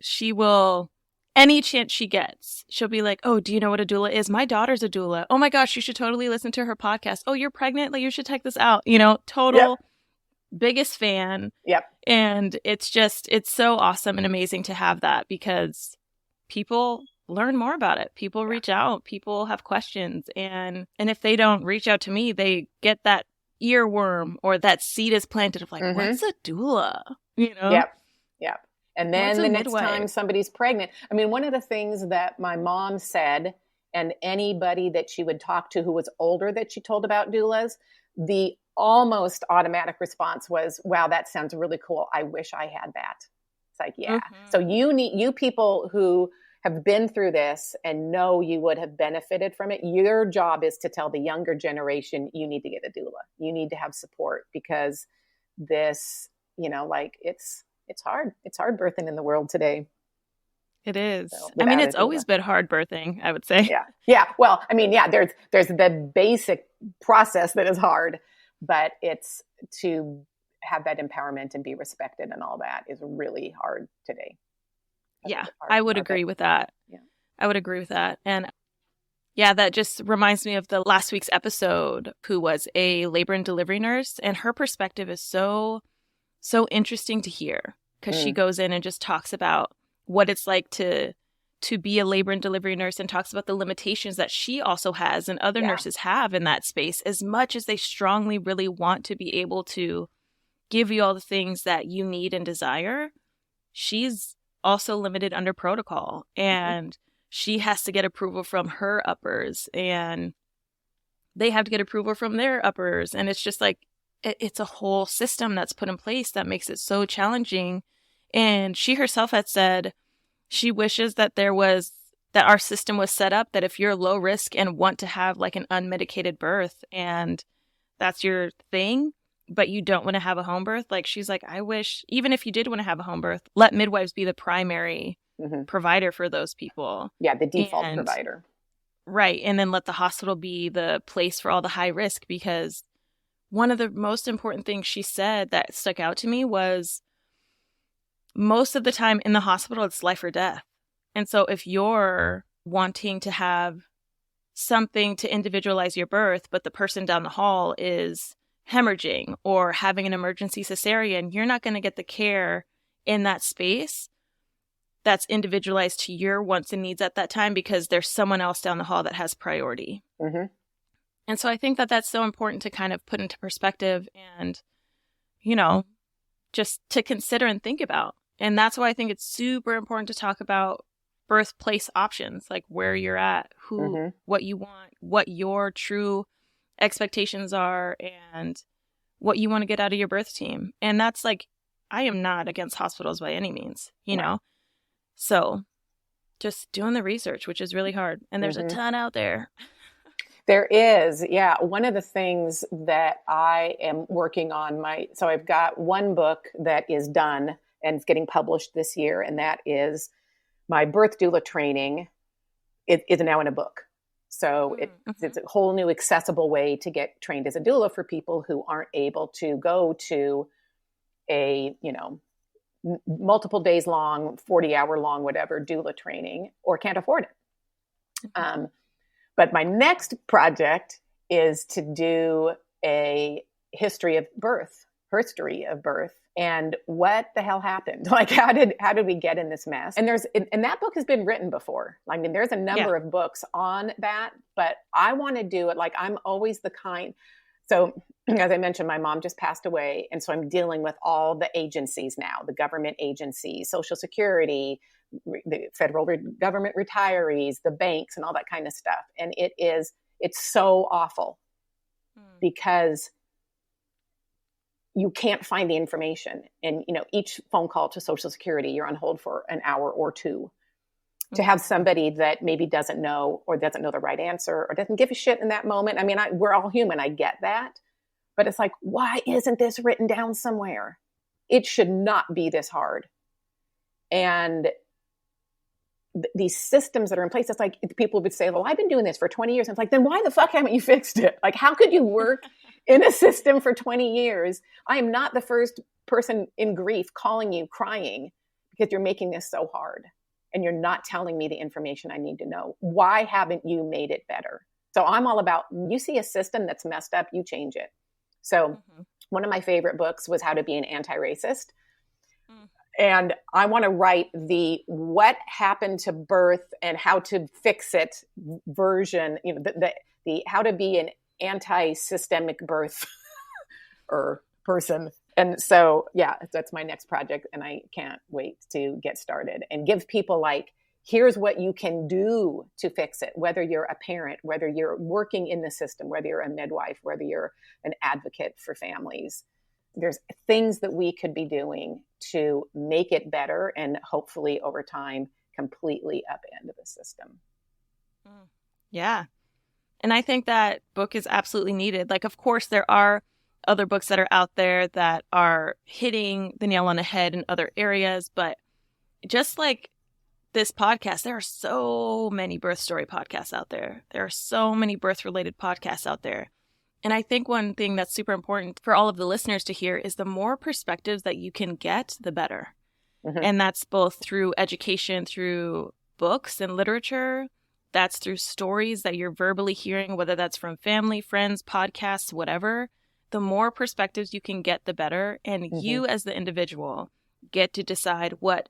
she will, any chance she gets, she'll be like, oh, do you know what a doula is? My daughter's a doula. Oh my gosh, you should totally listen to her podcast. Oh, you're pregnant? Like, you should check this out. Total biggest fan. Yep. And it's so awesome and amazing to have that because people learn more about it. People reach out. People have questions. And if they don't reach out to me, they get that earworm or that seed is planted of like, what's a doula? Yep. And then the next midwife? time somebody's pregnant. I mean, one of the things that my mom said, and anybody that she would talk to who was older that she told about doulas, the almost automatic response was, wow, that sounds really cool. I wish I had that. It's like, yeah. So you people who have been through this and know you would have benefited from it, your job is to tell the younger generation, you need to get a doula. You need to have support because this, it's hard. It's hard birthing in the world today. It is. So it's always been hard birthing, I would say. Yeah. Yeah. Well, there's the basic process that is hard, but it's to have that empowerment and be respected and all that is really hard today. Yeah, I would agree with that. Yeah. I would agree with that. And yeah, that just reminds me of the last week's episode, who was a labor and delivery nurse. And her perspective is so interesting to hear because she goes in and just talks about what it's like to be a labor and delivery nurse and talks about the limitations that she also has and other nurses have in that space, as much as they strongly really want to be able to give you all the things that you need and desire. She's also limited under protocol and she has to get approval from her uppers and they have to get approval from their uppers. And it's just like, it's a whole system that's put in place that makes it so challenging. And she herself had said she wishes that our system was set up that if you're low risk and want to have like an unmedicated birth and that's your thing, but you don't want to have a home birth, like she's like, I wish, even if you did want to have a home birth, let midwives be the primary provider for those people. Yeah, the default provider. Right. And then let the hospital be the place for all the high risk, because one of the most important things she said that stuck out to me was most of the time in the hospital, it's life or death. And so if you're wanting to have something to individualize your birth, but the person down the hall is hemorrhaging or having an emergency cesarean, you're not going to get the care in that space that's individualized to your wants and needs at that time because there's someone else down the hall that has priority. And so I think that that's so important to kind of put into perspective and, just to consider and think about. And that's why I think it's super important to talk about birthplace options, like where you're at, what you want, what your true expectations are, and what you want to get out of your birth team. And that's like, I am not against hospitals by any means, know? So just doing the research, which is really hard. And there's a ton out there. There is. Yeah. One of the things that I am working on so I've got one book that is done and it's getting published this year. And that is my birth doula training. It is now in a book. So it's a whole new accessible way to get trained as a doula for people who aren't able to go to a, multiple days long, 40-hour long, whatever, doula training or can't afford it. But my next project is to do a history of birth, and what the hell happened? Like, how did we get in this mess? And that book has been written before. I mean, there's a number of books on that, but I want to do it. Like, I'm always the kind. So as I mentioned, my mom just passed away. And so I'm dealing with all the agencies now, the government agencies, Social Security, the federal government retirees, the banks, and all that kind of stuff. And it's so awful because you can't find the information. And, each phone call to Social Security, you're on hold for an hour or two. To have somebody that maybe doesn't know or doesn't know the right answer or doesn't give a shit in that moment. I mean, we're all human. I get that. But it's like, why isn't this written down somewhere? It should not be this hard. And these systems that are in place, it's like people would say, well, I've been doing this for 20 years. And it's like, then why the fuck haven't you fixed it? Like, how could you work in a system for 20 years? I am not the first person in grief calling you crying because you're making this so hard and you're not telling me the information I need to know. Why haven't you made it better? So I'm all about, you see a system that's messed up, you change it. So one of my favorite books was How to Be an Anti-Racist. And I want to write the what happened to birth and how to fix it version, the how to be an anti-systemic birth or person. And so, yeah, that's my next project. And I can't wait to get started and give people like, here's what you can do to fix it. Whether you're a parent, whether you're working in the system, whether you're a midwife, whether you're an advocate for families, there's things that we could be doing to make it better and hopefully over time completely upend the system. Yeah. And I think that book is absolutely needed. Like, of course, there are other books that are out there that are hitting the nail on the head in other areas. But just like this podcast, there are so many birth story podcasts out there. There are so many birth related podcasts out there. And I think one thing that's super important for all of the listeners to hear is the more perspectives that you can get, the better. And that's both through education, through books and literature. That's through stories that you're verbally hearing, whether that's from family, friends, podcasts, whatever. The more perspectives you can get, the better. And you as the individual get to decide what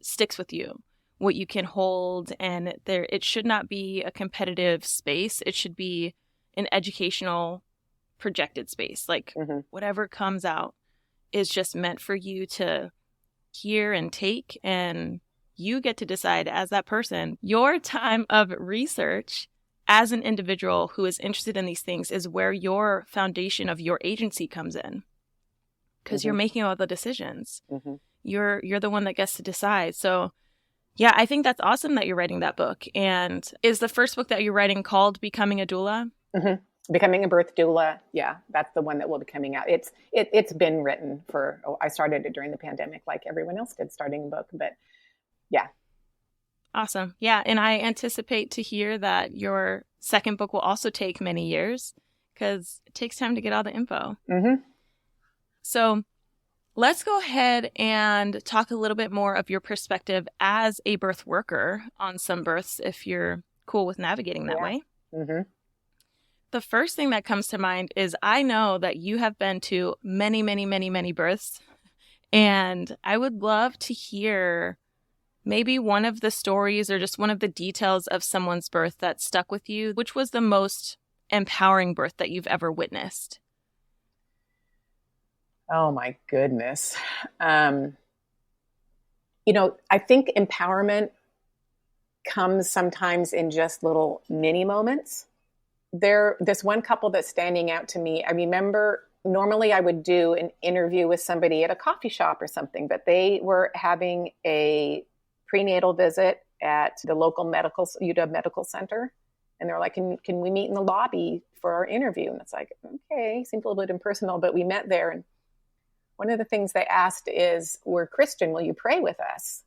sticks with you, what you can hold. And it should not be a competitive space. It should be an educational projected space. Like whatever comes out is just meant for you to hear and take, and you get to decide as that person. Your time of research as an individual who is interested in these things is where your foundation of your agency comes in, because you're making all the decisions. You're the one that gets to decide. So yeah, I think that's awesome that you're writing that book. And is the first book that you're writing called Becoming a Doula? Becoming a Birth Doula. Yeah, that's the one that will be coming out. It's been written for, I started it during the pandemic like everyone else did, starting a book, but yeah. Awesome. Yeah. And I anticipate to hear that your second book will also take many years, because it takes time to get all the info. So let's go ahead and talk a little bit more of your perspective as a birth worker on some births, if you're cool with navigating that way. The first thing that comes to mind is I know that you have been to many, many, many, many births. And I would love to hear maybe one of the stories or just one of the details of someone's birth that stuck with you. Which was the most empowering birth that you've ever witnessed? Oh my goodness. I think empowerment comes sometimes in just little mini moments. This one couple that's standing out to me, I remember normally I would do an interview with somebody at a coffee shop or something, but they were having a prenatal visit at the local UW Medical Center. And they're like, can we meet in the lobby for our interview? And it's like, okay, seems a little bit impersonal, but we met there. And one of the things they asked is, we're Christian, will you pray with us?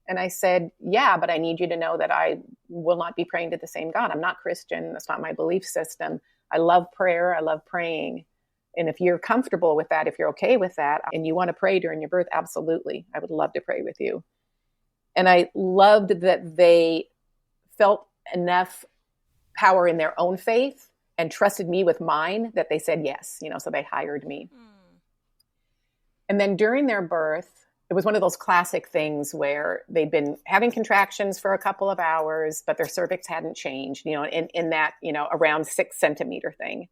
And I said, yeah, but I need you to know that I will not be praying to the same God. I'm not Christian. That's not my belief system. I love prayer. I love praying. And if you're comfortable with that, if you're okay with that, and you want to pray during your birth, absolutely. I would love to pray with you. And I loved that they felt enough power in their own faith and trusted me with mine that they said yes, so they hired me. And then during their birth, it was one of those classic things where they'd been having contractions for a couple of hours, but their cervix hadn't changed, in that, around 6 centimeter thing.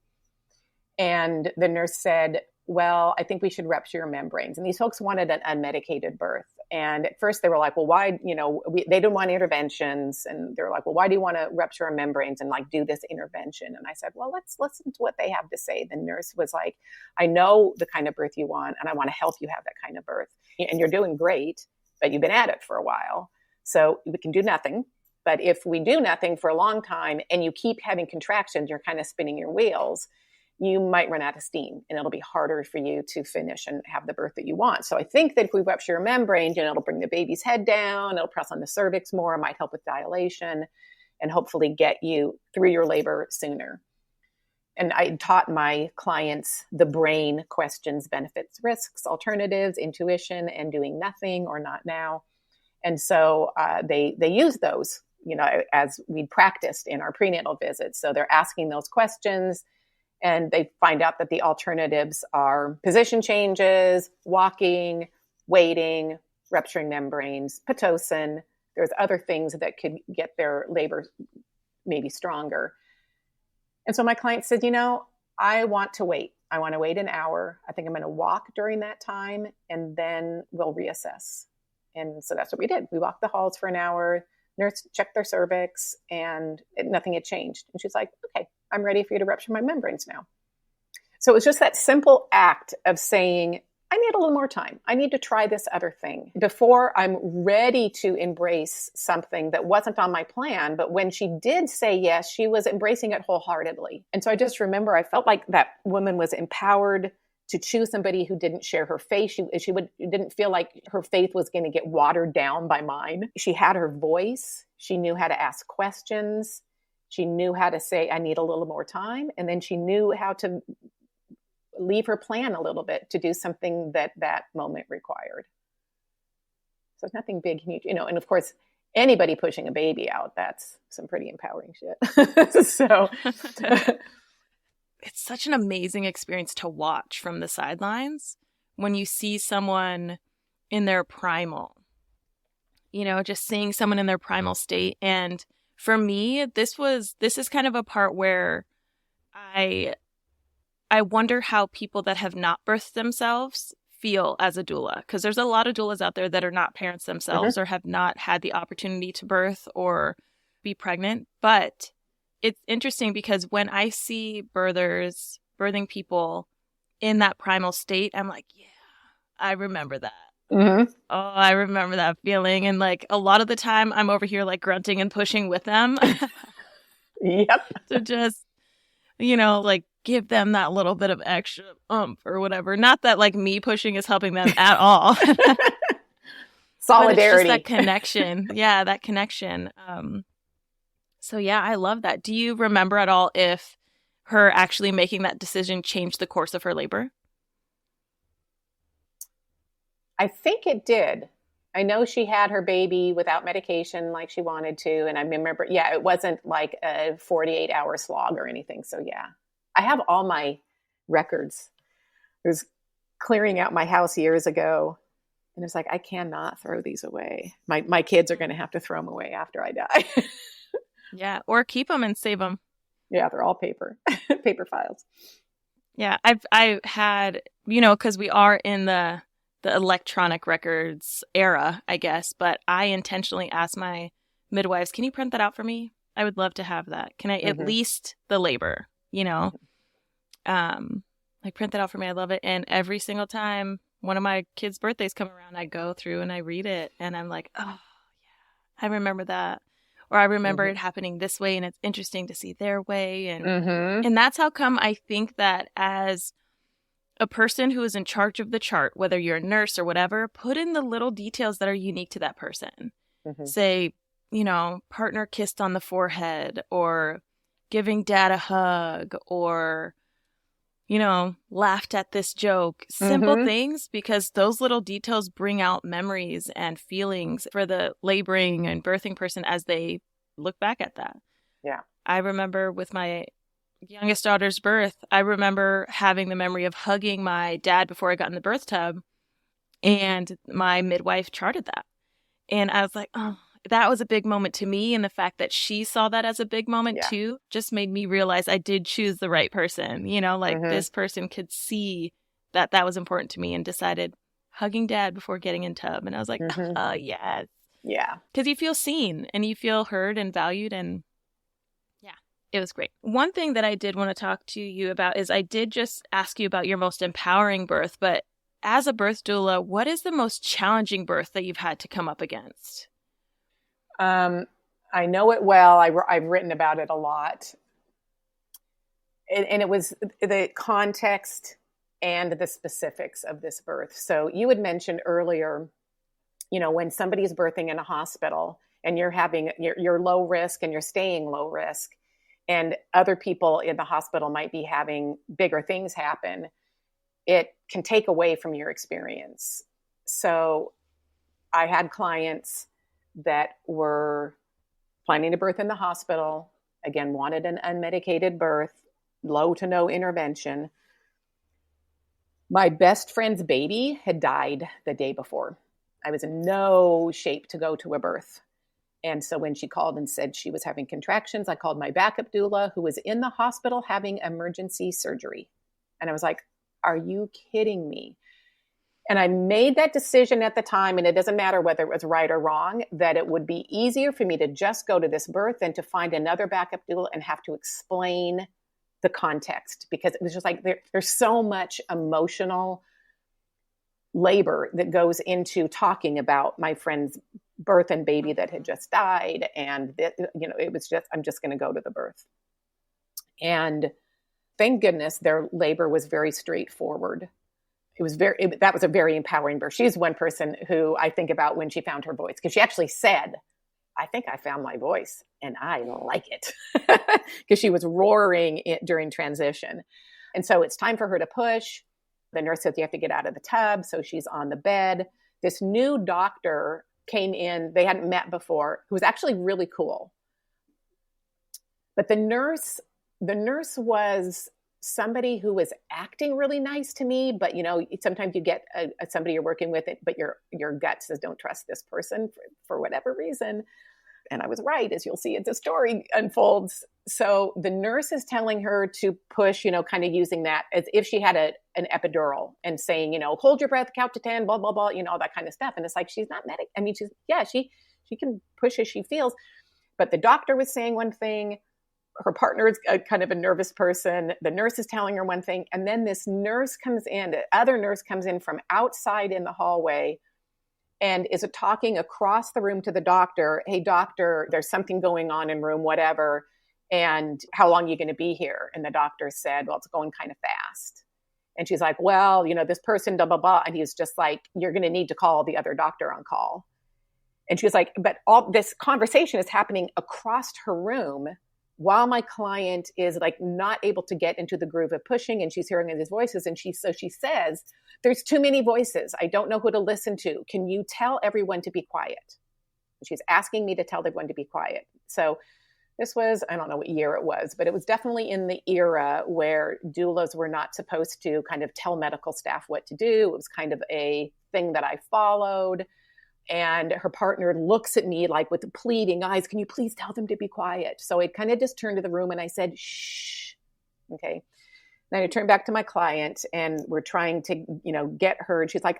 And the nurse said, well, I think we should rupture your membranes. And these folks wanted an unmedicated birth. And at first they were like, well, why, they didn't want interventions. And they were like, well, why do you want to rupture our membranes and like do this intervention? And I said, well, let's listen to what they have to say. The nurse was like, I know the kind of birth you want, and I want to help you have that kind of birth. And you're doing great, but you've been at it for a while. So we can do nothing. But if we do nothing for a long time and you keep having contractions, you're kind of spinning your wheels, you might run out of steam and it'll be harder for you to finish and have the birth that you want. So I think that if we rupture your membrane, it'll bring the baby's head down, it'll press on the cervix more, it might help with dilation and hopefully get you through your labor sooner. And I taught my clients the brain questions, benefits, risks, alternatives, intuition, and doing nothing or not now. And so they use those, as we practiced in our prenatal visits. So they're asking those questions. And they find out that the alternatives are position changes, walking, waiting, rupturing membranes, Pitocin. There's other things that could get their labor maybe stronger. And so my client said, I want to wait. I want to wait an hour. I think I'm going to walk during that time, and then we'll reassess. And so that's what we did. We walked the halls for an hour. Nurse checked their cervix, and nothing had changed. And she's like, okay, I'm ready for you to rupture my membranes now. So it was just that simple act of saying, I need a little more time. I need to try this other thing before I'm ready to embrace something that wasn't on my plan. But when she did say yes, she was embracing it wholeheartedly. And so I just remember I felt like that woman was empowered to choose somebody who didn't share her faith. She didn't feel like her faith was going to get watered down by mine. She had her voice. She knew how to ask questions. She knew how to say, I need a little more time. And then she knew how to leave her plan a little bit to do something that moment required. So it's nothing big, huge, and of course, anybody pushing a baby out, that's some pretty empowering shit. So it's such an amazing experience to watch from the sidelines when you see someone in their primal, just seeing someone in their primal state. And for me, this is kind of a part where I wonder how people that have not birthed themselves feel as a doula, because there's a lot of doulas out there that are not parents themselves or have not had the opportunity to birth or be pregnant. But it's interesting because when I see birthing people in that primal state, I'm like, yeah, I remember that. Mm-hmm. Oh, I remember that feeling. And like a lot of the time I'm over here like grunting and pushing with them. Yep. To just, like give them that little bit of extra or whatever. Not that like me pushing is helping them at all. Solidarity. But it's just that connection. Yeah, that connection. So yeah, I love that. Do you remember at all if her actually making that decision changed the course of her labor? I think it did. I know she had her baby without medication like she wanted to. And I remember, it wasn't like a 48-hour slog or anything. So yeah, I have all my records. I was clearing out my house years ago. And it's like, I cannot throw these away. My kids are going to have to throw them away after I die. Yeah, or keep them and save them. Yeah, they're all paper files. Yeah, I had, because we are in the electronic records era, I guess, but I intentionally asked my midwives, can you print that out for me? I would love to have that. Can I at least the labor, like print that out for me. I love it. And every single time one of my kids' birthdays come around, I go through and I read it and I'm like, oh, yeah, I remember that. Or I remember it happening this way, and it's interesting to see their way. And that's how come I think that as a person who is in charge of the chart, whether you're a nurse or whatever, put in the little details that are unique to that person. Say, partner kissed on the forehead, or giving dad a hug, or, laughed at this joke. Simple things, because those little details bring out memories and feelings for the laboring and birthing person as they look back at that. Yeah. I remember with my youngest daughter's birth, I remember having the memory of hugging my dad before I got in the birth tub, and my midwife charted that. And I was like, oh, that was a big moment to me. And the fact that she saw that as a big moment too, just made me realize I did choose the right person. This person could see that was important to me and decided hugging dad before getting in tub. And I was like, yes. Yeah. Because you feel seen and you feel heard and valued. And yeah, it was great. One thing that I did want to talk to you about is I did just ask you about your most empowering birth. But as a birth doula, what is the most challenging birth that you've had to come up against? I know it well. I've written about it a lot. And it was the context and the specifics of this birth. So you had mentioned earlier, when somebody's birthing in a hospital and you're low risk and you're staying low risk, and other people in the hospital might be having bigger things happen, it can take away from your experience. So I had clients that were planning to birth in the hospital, again, wanted an unmedicated birth, low to no intervention. My best friend's baby had died the day before. I was in no shape to go to a birth. And so when she called and said she was having contractions, I called my backup doula, who was in the hospital having emergency surgery. And I was like, are you kidding me? And I made that decision at the time, and it doesn't matter whether it was right or wrong, that it would be easier for me to just go to this birth than to find another backup doula and have to explain the context, because it was just like there's so much emotional labor that goes into talking about my friend's birth and baby that had just died. And it was just, I'm just going to go to the birth. And thank goodness their labor was very straightforward. That was a very empowering birth. She's one person who I think about when she found her voice, because she actually said, I think I found my voice and I like it, because she was roaring during transition. And so it's time for her to push. The nurse says, you have to get out of the tub. So she's on the bed. This new doctor came in, they hadn't met before, who was actually really cool. But the nurse was somebody who was acting really nice to me, but sometimes you get somebody you're working with, but your gut says don't trust this person for whatever reason. And I was right, as you'll see as the story unfolds. So the nurse is telling her to push, kind of using that as if she had an epidural, and saying, hold your breath, count to 10, blah, blah, blah, all that kind of stuff. And it's like, she's not medic. I mean, she can push as she feels. But the doctor was saying one thing. Her partner is kind of a nervous person. The nurse is telling her one thing. And then this nurse comes in, the other nurse comes in from outside in the hallway and is talking across the room to the doctor. Hey, doctor, there's something going on in room, whatever. And how long are you going to be here? And the doctor said, well, it's going kind of fast. And she's like, well, this person, blah, blah, blah. And he's just like, you're going to need to call the other doctor on call. And she was like, but all this conversation is happening across her room while my client is like not able to get into the groove of pushing, and she's hearing these voices. And she says, there's too many voices. I don't know who to listen to. Can you tell everyone to be quiet? And she's asking me to tell everyone to be quiet. So this was, I don't know what year it was, but it was definitely in the era where doulas were not supposed to kind of tell medical staff what to do. It was kind of a thing that I followed. And her partner looks at me like with pleading eyes, can you please tell them to be quiet? So I kind of just turned to the room and I said, shh. Okay. Then I turned back to my client and we're trying to, get her. And she's like,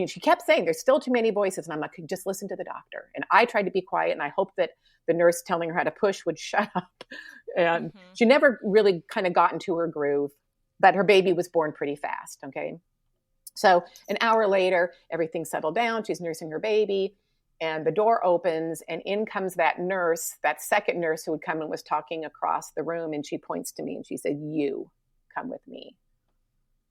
she kept saying there's still too many voices. And I'm like, just listen to the doctor. And I tried to be quiet, and I hoped that the nurse telling her how to push would shut up. And she never really kind of got into her groove, but her baby was born pretty fast. Okay. So an hour later, everything settled down. She's nursing her baby, and the door opens, and in comes that nurse, that second nurse who had come and was talking across the room. And she points to me and she said, you come with me.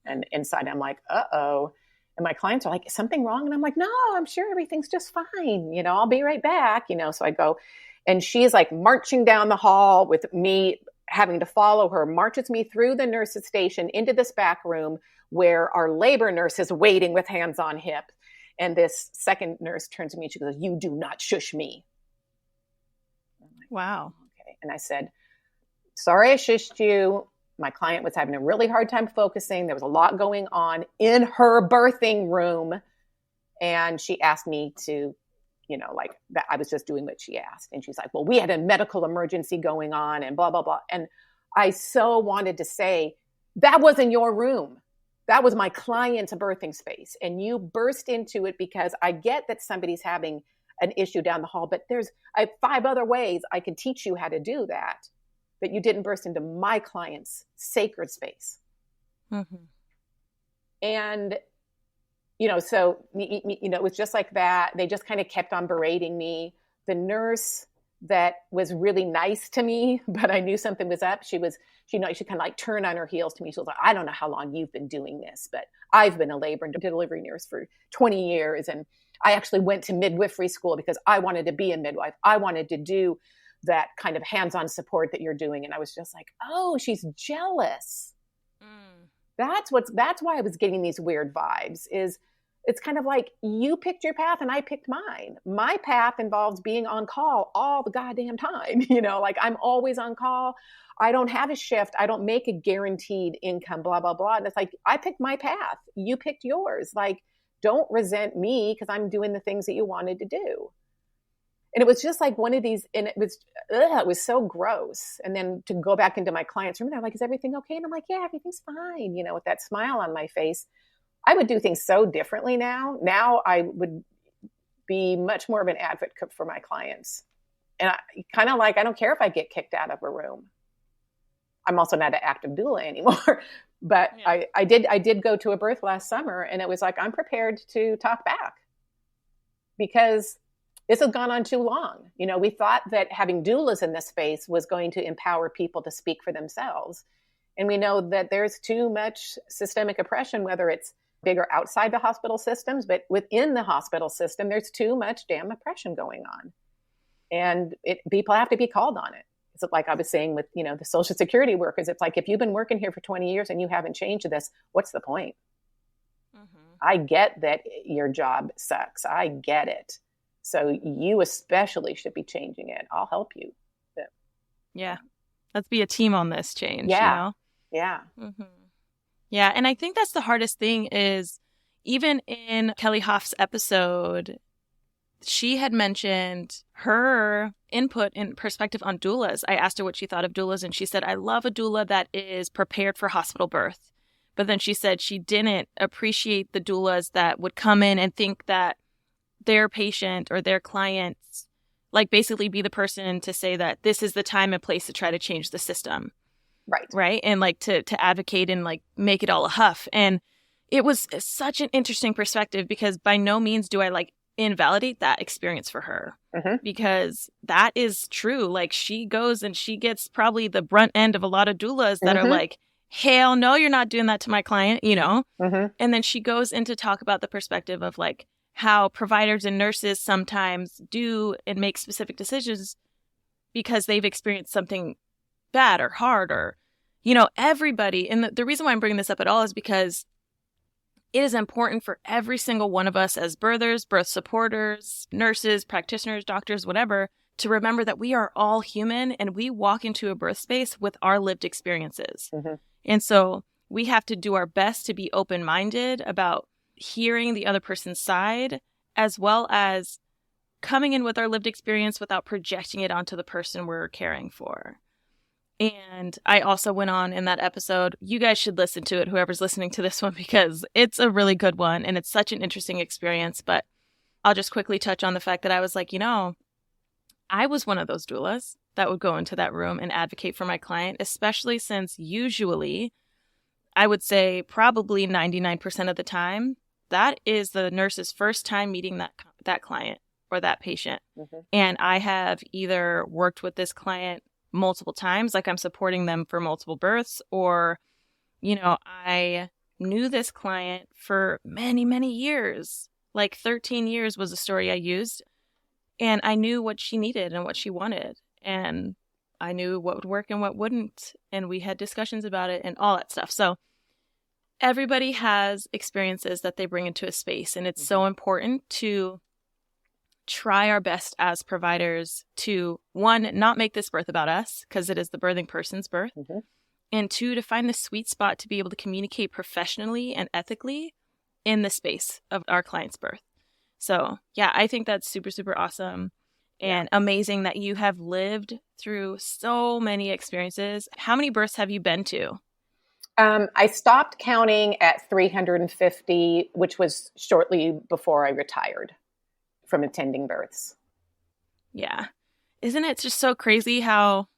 And inside I'm like, uh-oh. And my clients are like, is something wrong? And I'm like, no, I'm sure everything's just fine. I'll be right back. So I go, and she's like marching down the hall with me having to follow her, marches me through the nurse's station into this back room where our labor nurse is waiting with hands on hip. And this second nurse turns to me and she goes, you do not shush me. Like, wow. Okay. And I said, sorry I shushed you. My client was having a really hard time focusing. There was a lot going on in her birthing room. And she asked me to, like that I was just doing what she asked. And she's like, well, we had a medical emergency going on and blah, blah, blah. And I so wanted to say, that wasn't your room. that was my client's birthing space. And you burst into it because I get that somebody's having an issue down the hall, but I have 5 other ways I can teach you how to do that. But you didn't burst into my client's sacred space. Mm-hmm. And, so, it was just like that. They just kind of kept on berating me. The nurse that was really nice to me, but I knew something was up. She kind of like turn on her heels to me. She was like, I don't know how long you've been doing this, but I've been a labor and delivery nurse for 20 years. And I actually went to midwifery school because I wanted to be a midwife. I wanted to do that kind of hands-on support that you're doing. And I was just like, oh, she's jealous. That's why I was getting these weird vibes. It's kind of like you picked your path and I picked mine. My path involves being on call all the goddamn time. Like I'm always on call. I don't have a shift. I don't make a guaranteed income, blah, blah, blah. And it's like, I picked my path. You picked yours. Like, don't resent me because I'm doing the things that you wanted to do. And it was just like one of these, and it was so gross. And then to go back into my client's room, they're like, is everything okay? And I'm like, yeah, everything's fine. With that smile on my face. I would do things so differently now. Now I would be much more of an advocate for my clients. And I don't care if I get kicked out of a room. I'm also not an active doula anymore. But yeah. I did go to a birth last summer, and it was like, I'm prepared to talk back because this has gone on too long. We thought that having doulas in this space was going to empower people to speak for themselves. And we know that there's too much systemic oppression, whether it's bigger outside the hospital systems, but within the hospital system, there's too much damn oppression going on. And people have to be called on it. It's like I was saying with, the Social Security workers, it's like, if you've been working here for 20 years and you haven't changed this, what's the point? Mm-hmm. I get that your job sucks. I get it. So you especially should be changing it. I'll help you. But, yeah. Let's be a team on this change. Yeah. Yeah. Mm-hmm. Yeah. And I think that's the hardest thing is even in Kelly Hoff's episode, she had mentioned her input and perspective on doulas. I asked her what she thought of doulas, and she said, I love a doula that is prepared for hospital birth. But then she said she didn't appreciate the doulas that would come in and think that their patient or their clients, like basically be the person to say that this is the time and place to try to change the system. Right. And like to advocate and like make it all a huff. And it was such an interesting perspective because by no means do I like invalidate that experience for her, mm-hmm. because that is true. Like she goes and she gets probably the brunt end of a lot of doulas that mm-hmm. are like, hell no, you're not doing that to my client, mm-hmm. And then she goes in to talk about the perspective of like how providers and nurses sometimes do and make specific decisions because they've experienced something bad or hard or, everybody. And the reason why I'm bringing this up at all is because it is important for every single one of us as birthers, birth supporters, nurses, practitioners, doctors, whatever, to remember that we are all human and we walk into a birth space with our lived experiences. Mm-hmm. And so we have to do our best to be open-minded about hearing the other person's side, as well as coming in with our lived experience without projecting it onto the person we're caring for. And I also went on in that episode, you guys should listen to it, whoever's listening to this one, because it's a really good one and it's such an interesting experience. But I'll just quickly touch on the fact that I was like, I was one of those doulas that would go into that room and advocate for my client, especially since usually, I would say probably 99% of the time, that is the nurse's first time meeting that client or that patient. Mm-hmm. And I have either worked with this client multiple times, like I'm supporting them for multiple births, or, I knew this client for many, many years, like 13 years was the story I used. And I knew what she needed and what she wanted. And I knew what would work and what wouldn't. And we had discussions about it and all that stuff. So everybody has experiences that they bring into a space. And it's so important to try our best as providers to, one, not make this birth about us because it is the birthing person's birth. Mm-hmm. And two, to find the sweet spot to be able to communicate professionally and ethically in the space of our client's birth. So yeah, I think that's super, super awesome and amazing that you have lived through so many experiences. How many births have you been to? I stopped counting at 350, which was shortly before I retired from attending births. Yeah. Isn't it just so crazy how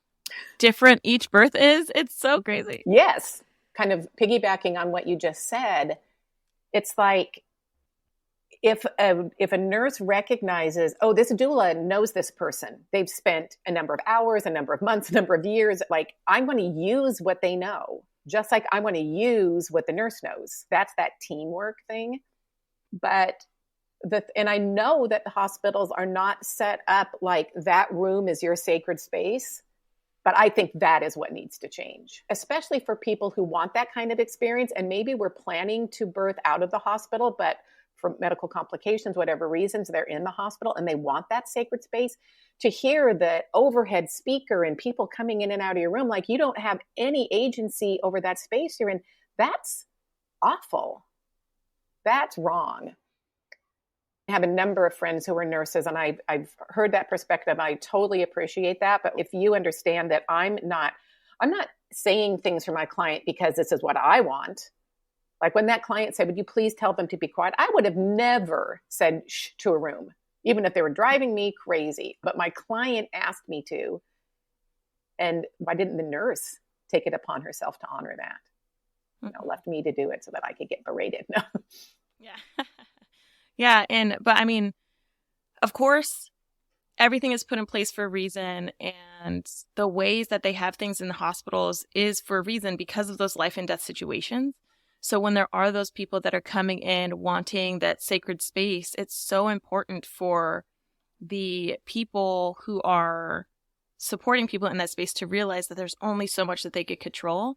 different each birth is? It's so crazy. Yes. Kind of piggybacking on what you just said, it's like if a nurse recognizes, oh, this doula knows this person. They've spent a number of hours, a number of months, a number of years. Like, I'm going to use what they know, just like I'm going to use what the nurse knows. That's that teamwork thing. But and I know that the hospitals are not set up like that room is your sacred space. But I think that is what needs to change, especially for people who want that kind of experience. And maybe we're planning to birth out of the hospital, but for medical complications, whatever reasons, they're in the hospital and they want that sacred space. To hear the overhead speaker and people coming in and out of your room, like you don't have any agency over that space you're in, that's awful. That's wrong. I have a number of friends who are nurses, and I've heard that perspective. I totally appreciate that. But if you understand that I'm not saying things for my client because this is what I want. Like when that client said, would you please tell them to be quiet? I would have never said shh to a room, even if they were driving me crazy. But my client asked me to. And why didn't the nurse take it upon herself to honor that? Left me to do it so that I could get berated. No. Yeah. Yeah. But I mean, of course, everything is put in place for a reason. And the ways that they have things in the hospitals is for a reason because of those life and death situations. So when there are those people that are coming in wanting that sacred space, it's so important for the people who are supporting people in that space to realize that there's only so much that they could control.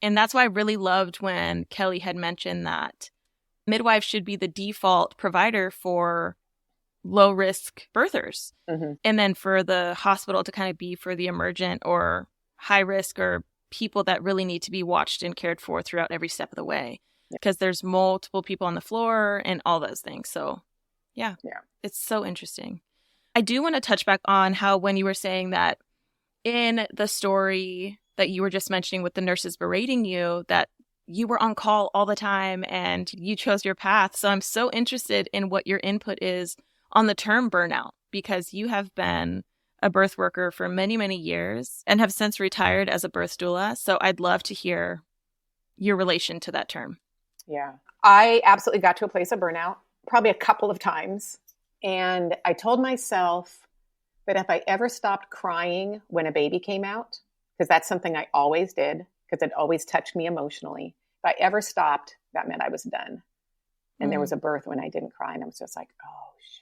And that's why I really loved when Kelly had mentioned that midwives should be the default provider for low-risk birthers. Mm-hmm. And then for the hospital to kind of be for the emergent or high-risk or people that really need to be watched and cared for throughout every step of the way. Because there's multiple people on the floor and all those things. So, yeah, it's so interesting. I do want to touch back on how when you were saying that in the story that you were just mentioning with the nurses berating you, that you were on call all the time and you chose your path. So I'm so interested in what your input is on the term burnout, because you have been a birth worker for many, many years and have since retired as a birth doula. So I'd love to hear your relation to that term. Yeah, I absolutely got to a place of burnout probably a couple of times. And I told myself that if I ever stopped crying when a baby came out, because that's something I always did, because it always touched me emotionally. If I ever stopped, that meant I was done. And there was a birth when I didn't cry. And I was just like, oh, shit.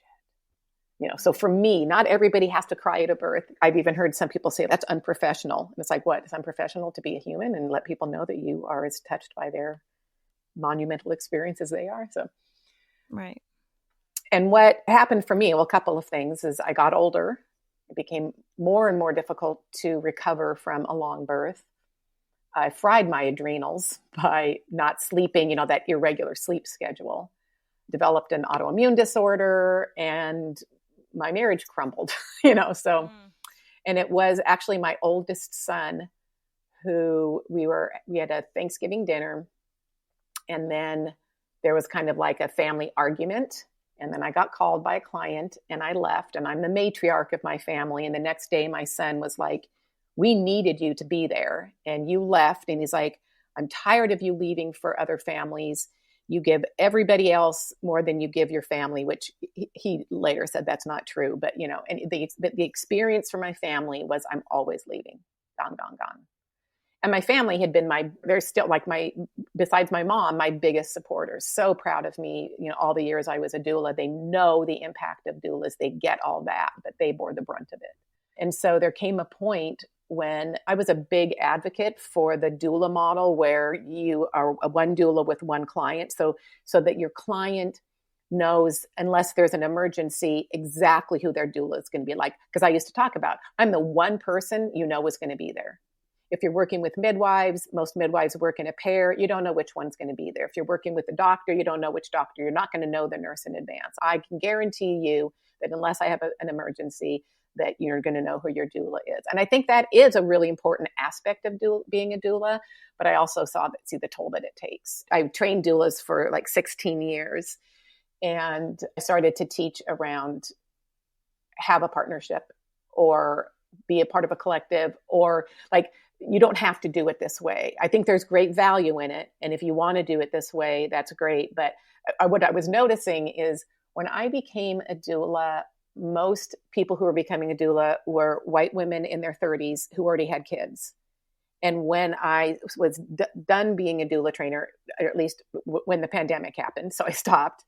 So for me, not everybody has to cry at a birth. I've even heard some people say that's unprofessional. And it's like, what? It's unprofessional to be a human and let people know that you are as touched by their monumental experience as they are. So, right. And what happened for me, well, a couple of things is I got older. It became more and more difficult to recover from a long birth. I fried my adrenals by not sleeping, that irregular sleep schedule. Developed an autoimmune disorder and my marriage crumbled, so. And it was actually my oldest son who we had a Thanksgiving dinner, and then there was kind of like a family argument. And then I got called by a client and I left, and I'm the matriarch of my family. And the next day my son was like, we needed you to be there and you left. And he's like, I'm tired of you leaving for other families. You give everybody else more than you give your family, which he later said that's not true. But, and the experience for my family was I'm always leaving, gone, gone, gone. And my family had been they're still like besides my mom, my biggest supporters. So proud of me, all the years I was a doula. They know the impact of doulas. They get all that, but they bore the brunt of it. And so there came a point when I was a big advocate for the doula model, where you are one doula with one client. So that your client knows, unless there's an emergency, exactly who their doula is going to be like. Because I used to talk about, I'm the one person is going to be there. If you're working with midwives, most midwives work in a pair. You don't know which one's going to be there. If you're working with a doctor, you don't know which doctor. You're not going to know the nurse in advance. I can guarantee you that unless I have an emergency, that you're going to know who your doula is. And I think that is a really important aspect of being a doula, but I also see the toll that it takes. I've trained doulas for like 16 years, and I started to teach around have a partnership or be a part of a collective, or like, you don't have to do it this way. I think there's great value in it. And if you want to do it this way, that's great. But what I was noticing is when I became a doula, most people who were becoming a doula were white women in their 30s who already had kids. And when I was done being a doula trainer, or at least when the pandemic happened, so I stopped,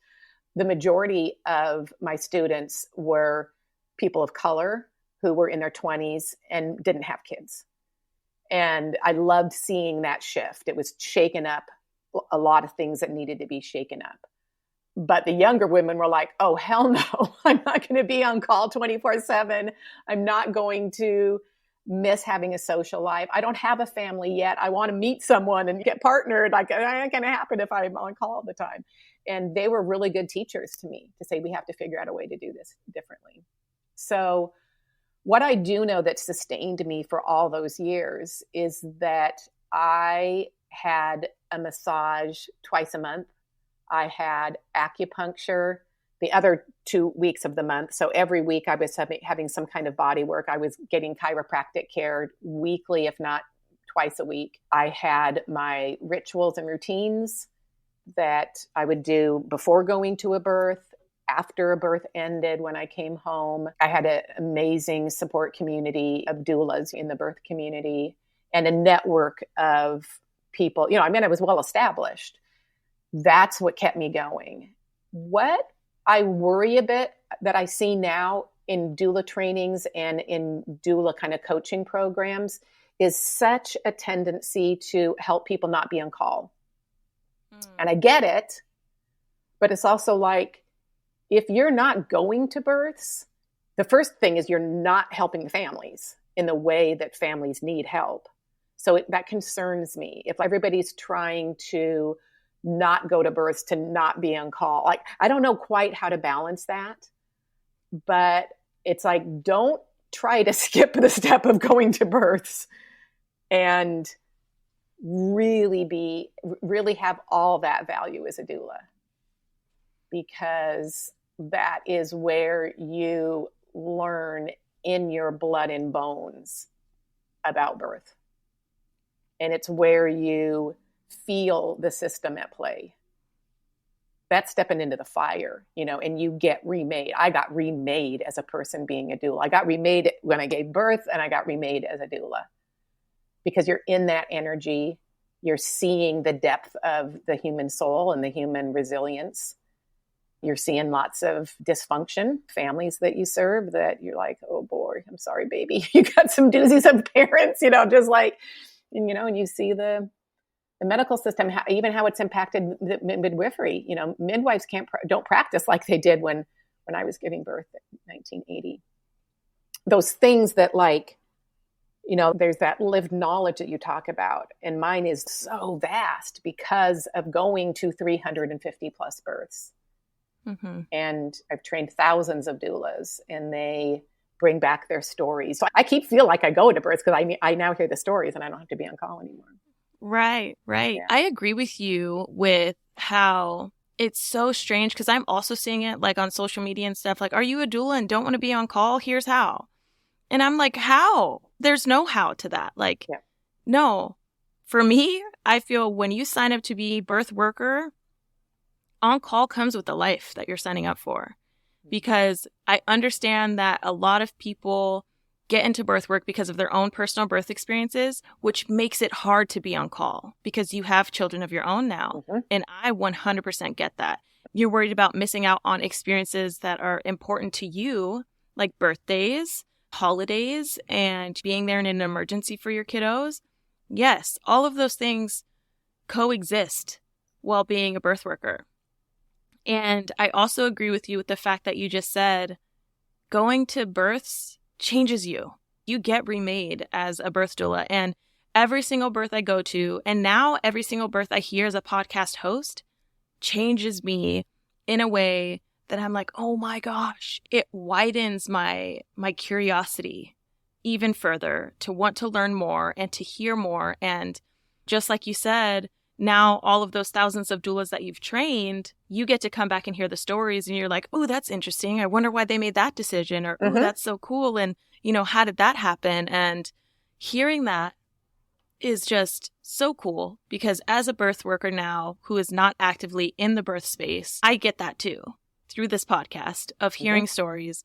the majority of my students were people of color who were in their 20s and didn't have kids. And I loved seeing that shift. It was shaken up a lot of things that needed to be shaken up. But the younger women were like, oh, hell no, I'm not going to be on call 24/7. I'm not going to miss having a social life. I don't have a family yet. I want to meet someone and get partnered. Like, it ain't going to happen if I'm on call all the time. And they were really good teachers to me to say, we have to figure out a way to do this differently. So what I do know that sustained me for all those years is that I had a massage twice a month. I had acupuncture the other 2 weeks of the month. So every week I was having some kind of body work. I was getting chiropractic care weekly, if not twice a week. I had my rituals and routines that I would do before going to a birth, after a birth ended, when I came home. I had an amazing support community of doulas in the birth community and a network of people. I was well established. That's what kept me going. What I worry a bit that I see now in doula trainings and in doula kind of coaching programs is such a tendency to help people not be on call. And I get it, but it's also like, if you're not going to births, the first thing is you're not helping families in the way that families need help. So that concerns me. If everybody's trying to not go to births, to not be on call, like, I don't know quite how to balance that, but it's like, don't try to skip the step of going to births and really have all that value as a doula, because that is where you learn in your blood and bones about birth. And it's where you feel the system at play. That's stepping into the fire, and you get remade. I got remade as a person being a doula. I got remade when I gave birth, and I got remade as a doula. Because you're in that energy, you're seeing the depth of the human soul and the human resilience. You're seeing lots of dysfunction, families that you serve that you're like, oh boy, I'm sorry, baby. You got some doozies of parents, just like, and you see the medical system, even how it's impacted the midwifery. Midwives don't practice like they did when I was giving birth in 1980. Those things that, like, there's that lived knowledge that you talk about. And mine is so vast because of going to 350 plus births. Mm-hmm. And I've trained thousands of doulas, and they bring back their stories. So I feel like I go to births because I now hear the stories and I don't have to be on call anymore. Right. Yeah. I agree with you with how it's so strange, because I'm also seeing it like on social media and stuff. Like, are you a doula and don't want to be on call? Here's how. And I'm like, how? There's no how to that. Like, yeah. No. For me, I feel when you sign up to be a birth worker, on call comes with the life that you're signing up for. Because I understand that a lot of people get into birth work because of their own personal birth experiences, which makes it hard to be on call because you have children of your own now. Mm-hmm. And I 100% get that. You're worried about missing out on experiences that are important to you, like birthdays, holidays, and being there in an emergency for your kiddos. Yes, all of those things coexist while being a birth worker. And I also agree with you with the fact that you just said going to births changes you. You get remade as a birth doula. And every single birth I go to, and now every single birth I hear as a podcast host, changes me in a way then I'm like, oh my gosh, it widens my curiosity even further to want to learn more and to hear more. And just like you said, now all of those thousands of doulas that you've trained, you get to come back and hear the stories and you're like, oh, that's interesting. I wonder why they made that decision, or, oh, that's so cool. And, how did that happen? And hearing that is just so cool, because as a birth worker now who is not actively in the birth space, I get that too through this podcast of hearing stories.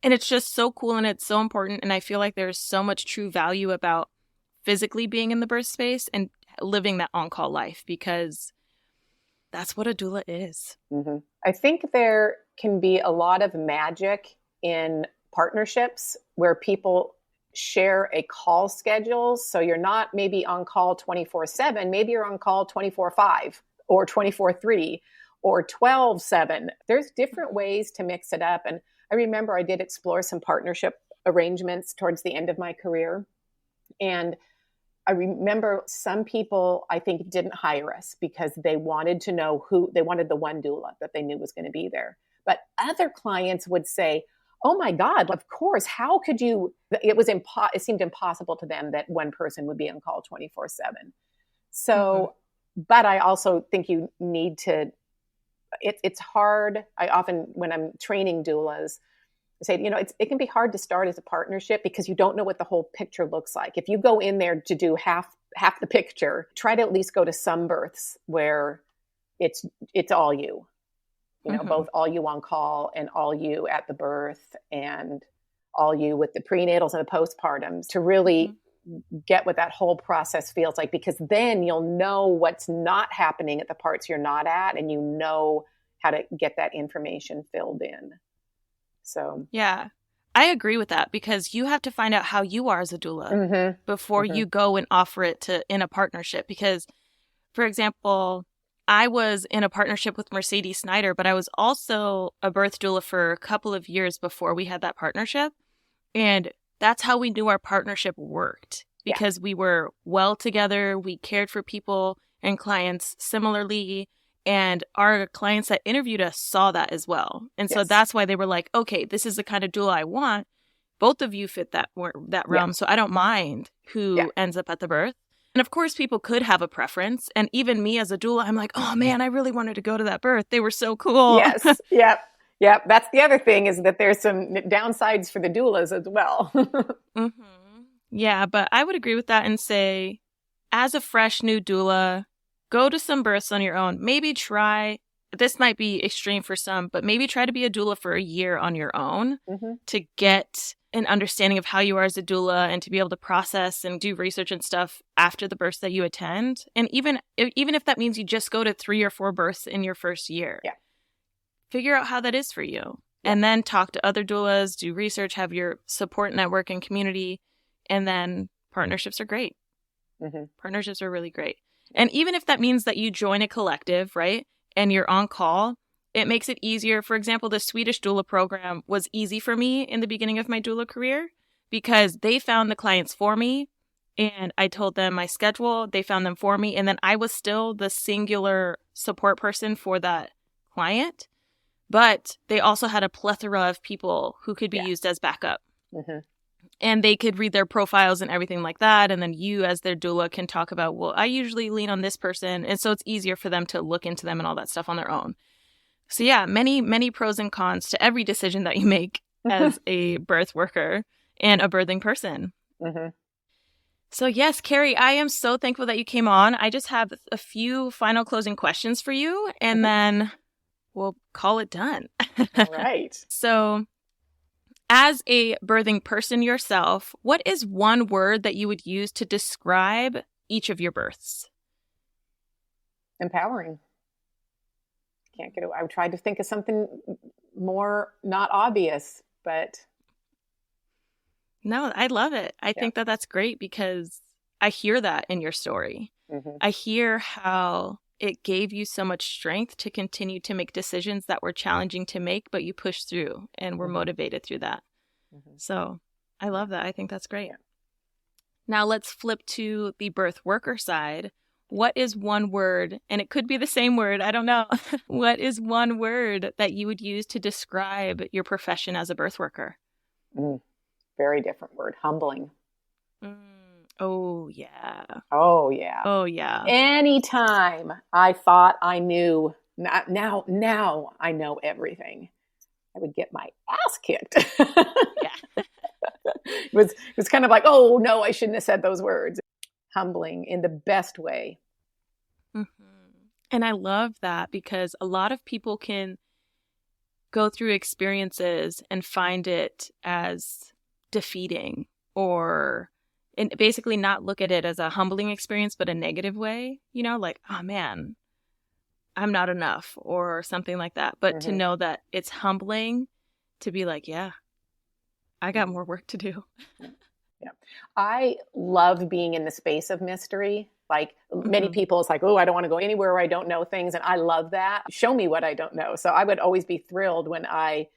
And it's just so cool and it's so important. And I feel like there's so much true value about physically being in the birth space and living that on-call life, because that's what a doula is. I think there can be a lot of magic in partnerships where people share a call schedule. So you're not maybe on call 24/7, maybe you're on call 24/5 or 24/3 or 12/7. There's different ways to mix it up. And I remember I did explore some partnership arrangements towards the end of my career. And I remember some people, I think, didn't hire us because they wanted to know they wanted the one doula that they knew was going to be there. But other clients would say, oh my God, of course, how could you? It seemed impossible to them that one person would be on call 24/7. So, but I also think you need to, it's hard. I often, when I'm training doulas, say, it can be hard to start as a partnership because you don't know what the whole picture looks like. If you go in there to do half the picture, try to at least go to some births where it's all you, both all you on call and all you at the birth and all you with the prenatals and the postpartums, to really get what that whole process feels like, because then you'll know what's not happening at the parts you're not at, and you know how to get that information filled in. So, yeah, I agree with that, because you have to find out how you are as a doula before you go and offer it in a partnership. Because, for example, I was in a partnership with Mercedes Snyder, but I was also a birth doula for a couple of years before we had that partnership. And that's how we knew our partnership worked, because we were well together. We cared for people and clients similarly. And our clients that interviewed us saw that as well. And so that's why they were like, okay, this is the kind of doula I want. Both of you fit that realm. So I don't mind who ends up at the birth. And of course, people could have a preference. And even me as a doula, I'm like, oh man, I really wanted to go to that birth. They were so cool. Yes. Yep. That's the other thing, is that there's some downsides for the doulas as well. Yeah, but I would agree with that and say, as a fresh new doula, go to some births on your own. Maybe try, this might be extreme for some, but maybe try to be a doula for a year on your own to get an understanding of how you are as a doula and to be able to process and do research and stuff after the births that you attend. And even if that means you just go to 3 or 4 births in your first year, figure out how that is for you. And then talk to other doulas, do research, have your support network and community. And then partnerships are great. Partnerships are really great. And even if that means that you join a collective, right, and you're on call, it makes it easier. For example, the Swedish doula program was easy for me in the beginning of my doula career because they found the clients for me, and I told them my schedule. They found them for me. And then I was still the singular support person for that client. But they also had a plethora of people who could be used as backup. And they could read their profiles and everything like that. And then you as their doula can talk about, well, I usually lean on this person. And so it's easier for them to look into them and all that stuff on their own. So yeah, many, many pros and cons to every decision that you make as a birth worker and a birthing person. So yes, Carrie, I am so thankful that you came on. I just have a few final closing questions for you, and then we'll call it done. All right. So as a birthing person yourself, what is one word that you would use to describe each of your births? Empowering. Can't get away. I tried to think of something more not obvious, but. No, I love it. I think that that's great because I hear that in your story. I hear how it gave you so much strength to continue to make decisions that were challenging to make, but you pushed through and were motivated through that. So I love that. I think that's great. Now let's flip to the birth worker side. what is one word, and it could be the same word, I don't know. What is one word that you would use to describe your profession as a birth worker? Very different word, humbling. Oh, yeah. Oh, yeah. Oh, yeah. Anytime I thought I knew, now I know everything, I would get my ass kicked. Yeah. It was kind of like, oh, no, I shouldn't have said those words. Humbling in the best way. And I love that because a lot of people can go through experiences and find it as defeating and basically not look at it as a humbling experience, but a negative way, like, oh man, I'm not enough or something like that. But to know that it's humbling to be like, yeah, I got more work to do. Yeah. I love being in the space of mystery. Like many people, it's like, oh, I don't want to go anywhere where I don't know things. And I love that. Show me what I don't know. So I would always be thrilled when I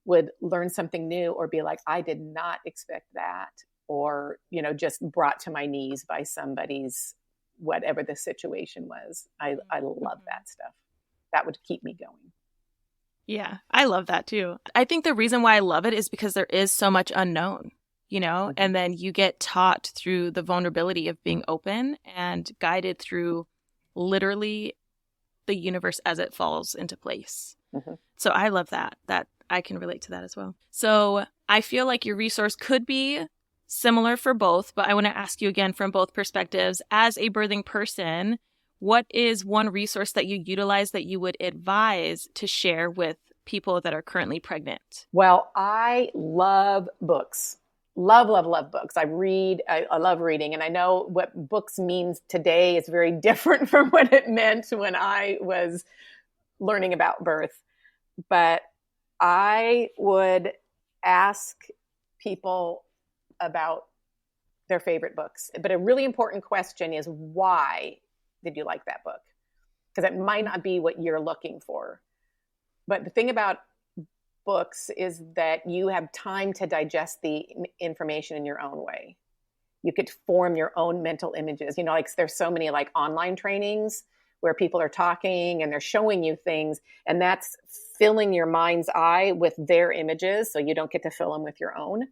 would learn something new or be like, I did not expect that. Or, just brought to my knees by somebody's, whatever the situation was. I love that stuff. That would keep me going. Yeah, I love that too. I think the reason why I love it is because there is so much unknown. And then you get taught through the vulnerability of being open and guided through literally the universe as it falls into place. So I love that I can relate to that as well. So I feel like your resource could be similar for both, but I want to ask you again from both perspectives. As a birthing person, what is one resource that you utilize that you would advise to share with people that are currently pregnant? Well, I love books. Love books. I love reading. And I know what books means today is very different from what it meant when I was learning about birth. But I would ask people about their favorite books. But a really important question is, why did you like that book? Because it might not be what you're looking for. But the thing about books is that you have time to digest the information in your own way. You could form your own mental images. Like there's so many like online trainings where people are talking and they're showing you things, and that's filling your mind's eye with their images, so you don't get to fill them with your own.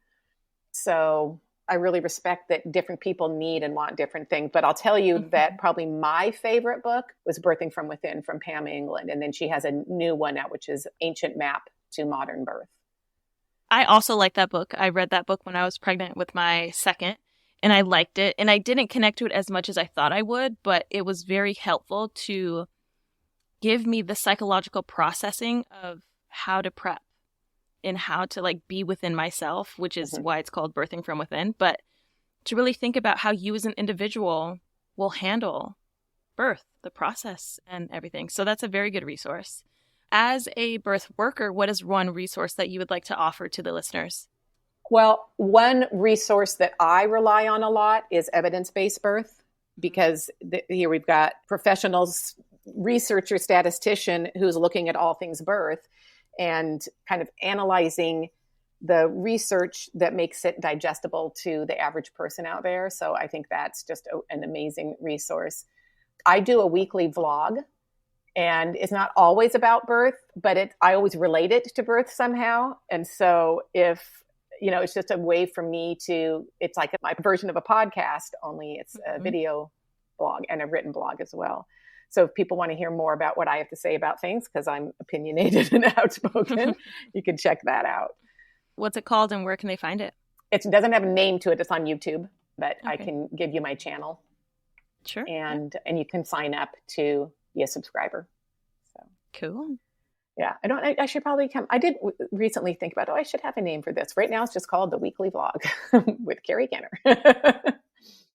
So I really respect that different people need and want different things. But I'll tell you that probably my favorite book was Birthing from Within from Pam England. And then she has a new one out, which is Ancient Map to Modern Birth. I also like that book. I read that book when I was pregnant with my second, and I liked it. And I didn't connect to it as much as I thought I would, but it was very helpful to give me the psychological processing of how to prep and how to like be within myself, which is why it's called Birthing from Within. But to really think about how you as an individual will handle birth, the process and everything. So that's a very good resource. As a birth worker, what is one resource that you would like to offer to the listeners? Well, one resource that I rely on a lot is evidence-based birth, because here we've got professionals, researcher, statistician who's looking at all things birth and kind of analyzing the research that makes it digestible to the average person out there. So I think that's just an amazing resource. I do a weekly vlog, and it's not always about birth, but I always relate it to birth somehow. And so it's just a way for me it's like my version of a podcast, only it's a video blog and a written blog as well. So if people want to hear more about what I have to say about things, because I'm opinionated and outspoken, you can check that out. What's it called and where can they find it? It doesn't have a name to it. It's on YouTube, but okay. I can give you my channel. Sure. And you can sign up to be a subscriber. So cool. Yeah. I should probably I did recently think about, I should have a name for this. Right now it's just called The Weekly Vlog with Carrie Kenner.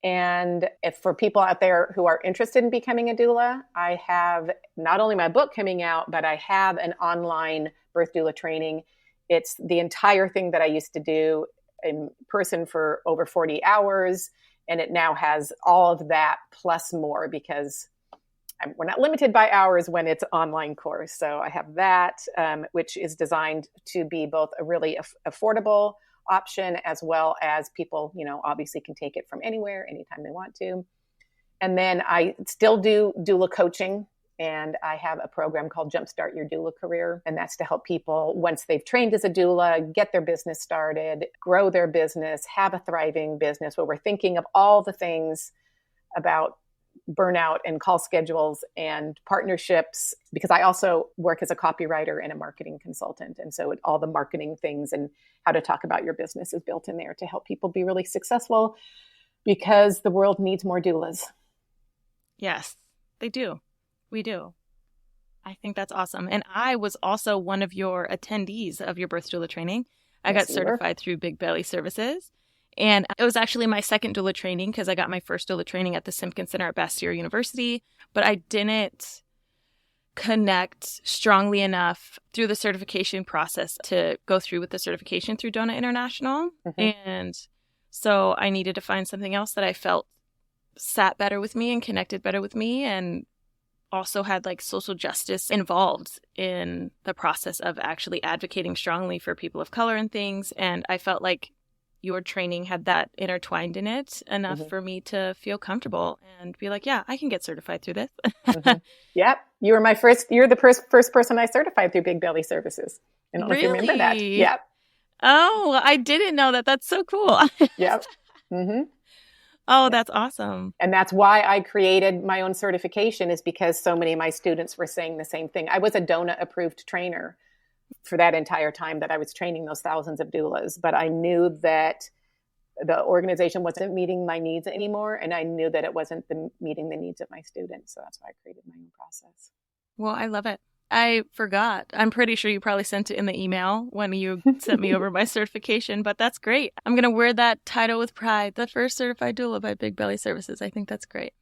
And if for people out there who are interested in becoming a doula, I have not only my book coming out, but I have an online birth doula training. It's the entire thing that I used to do in person for over 40 hours. And it now has all of that plus more, because we're not limited by hours when it's an online course. So I have that, which is designed to be both a really affordable option, as well as people, obviously can take it from anywhere, anytime they want to. And then I still do doula coaching. And I have a program called Jumpstart Your Doula Career. And that's to help people, once they've trained as a doula, get their business started, grow their business, have a thriving business, where we're thinking of all the things about burnout and call schedules and partnerships, because I also work as a copywriter and a marketing consultant. And so all the marketing things and how to talk about your business is built in there to help people be really successful, because the world needs more doulas. Yes, they do. We do. I think that's awesome. And I was also one of your attendees of your birth doula training. I got certified through Big Belly Services. And it was actually my second doula training, because I got my first doula training at the Simpkins Center at Bastyr University. But I didn't connect strongly enough through the certification process to go through with the certification through Dona International. And so I needed to find something else that I felt sat better with me and connected better with me, and also had like social justice involved in the process of actually advocating strongly for people of color and things. And I felt like your training had that intertwined in it enough for me to feel comfortable and be like, yeah, I can get certified through this. Yep. You're the first person I certified through Big Belly Services. I don't know if you remember that. Yep. Oh, I didn't know that. That's so cool. Yep. Oh, that's awesome. And that's why I created my own certification, is because so many of my students were saying the same thing. I was a DONA approved trainer for that entire time that I was training those thousands of doulas, but I knew that the organization wasn't meeting my needs anymore. And I knew that it wasn't meeting the needs of my students. So that's why I created my own process. Well, I love it. I forgot. I'm pretty sure you probably sent it in the email when you sent me over my certification, but that's great. I'm going to wear that title with pride. The first certified doula by Big Belly Services. I think that's great.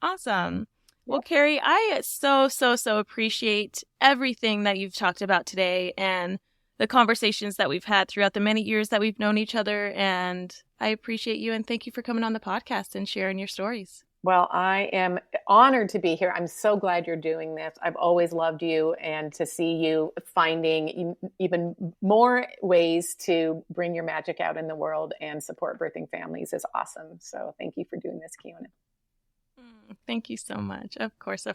Awesome. Well, Carrie, I so appreciate everything that you've talked about today and the conversations that we've had throughout the many years that we've known each other. And I appreciate you, and thank you for coming on the podcast and sharing your stories. Well, I am honored to be here. I'm so glad you're doing this. I've always loved you, and to see you finding even more ways to bring your magic out in the world and support birthing families is awesome. So thank you for doing this, Kiona. Thank you so much. Of course.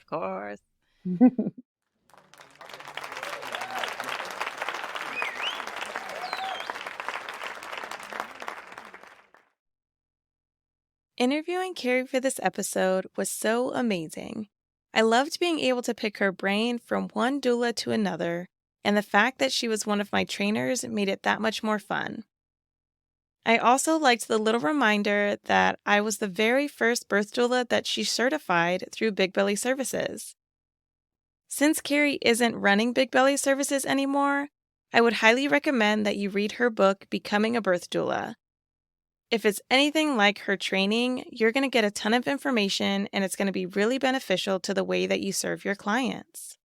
Interviewing Carrie for this episode was so amazing. I loved being able to pick her brain from one doula to another, and the fact that she was one of my trainers made it that much more fun. I also liked the little reminder that I was the very first birth doula that she certified through Big Belly Services. Since Carrie isn't running Big Belly Services anymore, I would highly recommend that you read her book, Becoming a Birth Doula. If it's anything like her training, you're going to get a ton of information, and it's going to be really beneficial to the way that you serve your clients.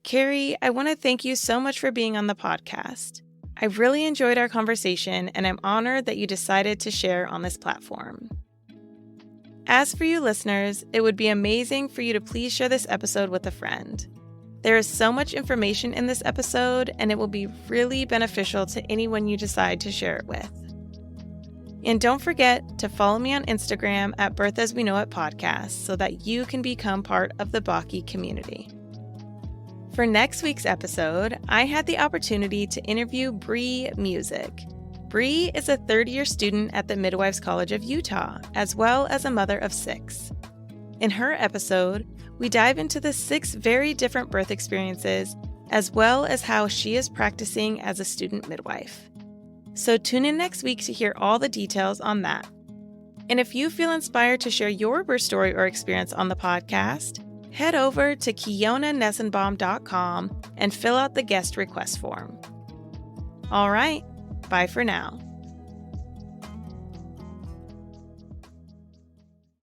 Carrie, I want to thank you so much for being on the podcast. I really enjoyed our conversation, and I'm honored that you decided to share on this platform. As for you listeners, it would be amazing for you to please share this episode with a friend. There is so much information in this episode, and it will be really beneficial to anyone you decide to share it with. And don't forget to follow me on Instagram at Birth As We Know It Podcast so that you can become part of the Baki community. For next week's episode, I had the opportunity to interview Bree Music. Bree is a third-year student at the Midwives College of Utah, as well as a mother of 6. In her episode, we dive into the 6 very different birth experiences, as well as how she is practicing as a student midwife. So tune in next week to hear all the details on that. And if you feel inspired to share your birth story or experience on the podcast, head over to KionaNessenbaum.com and fill out the guest request form. All right, bye for now.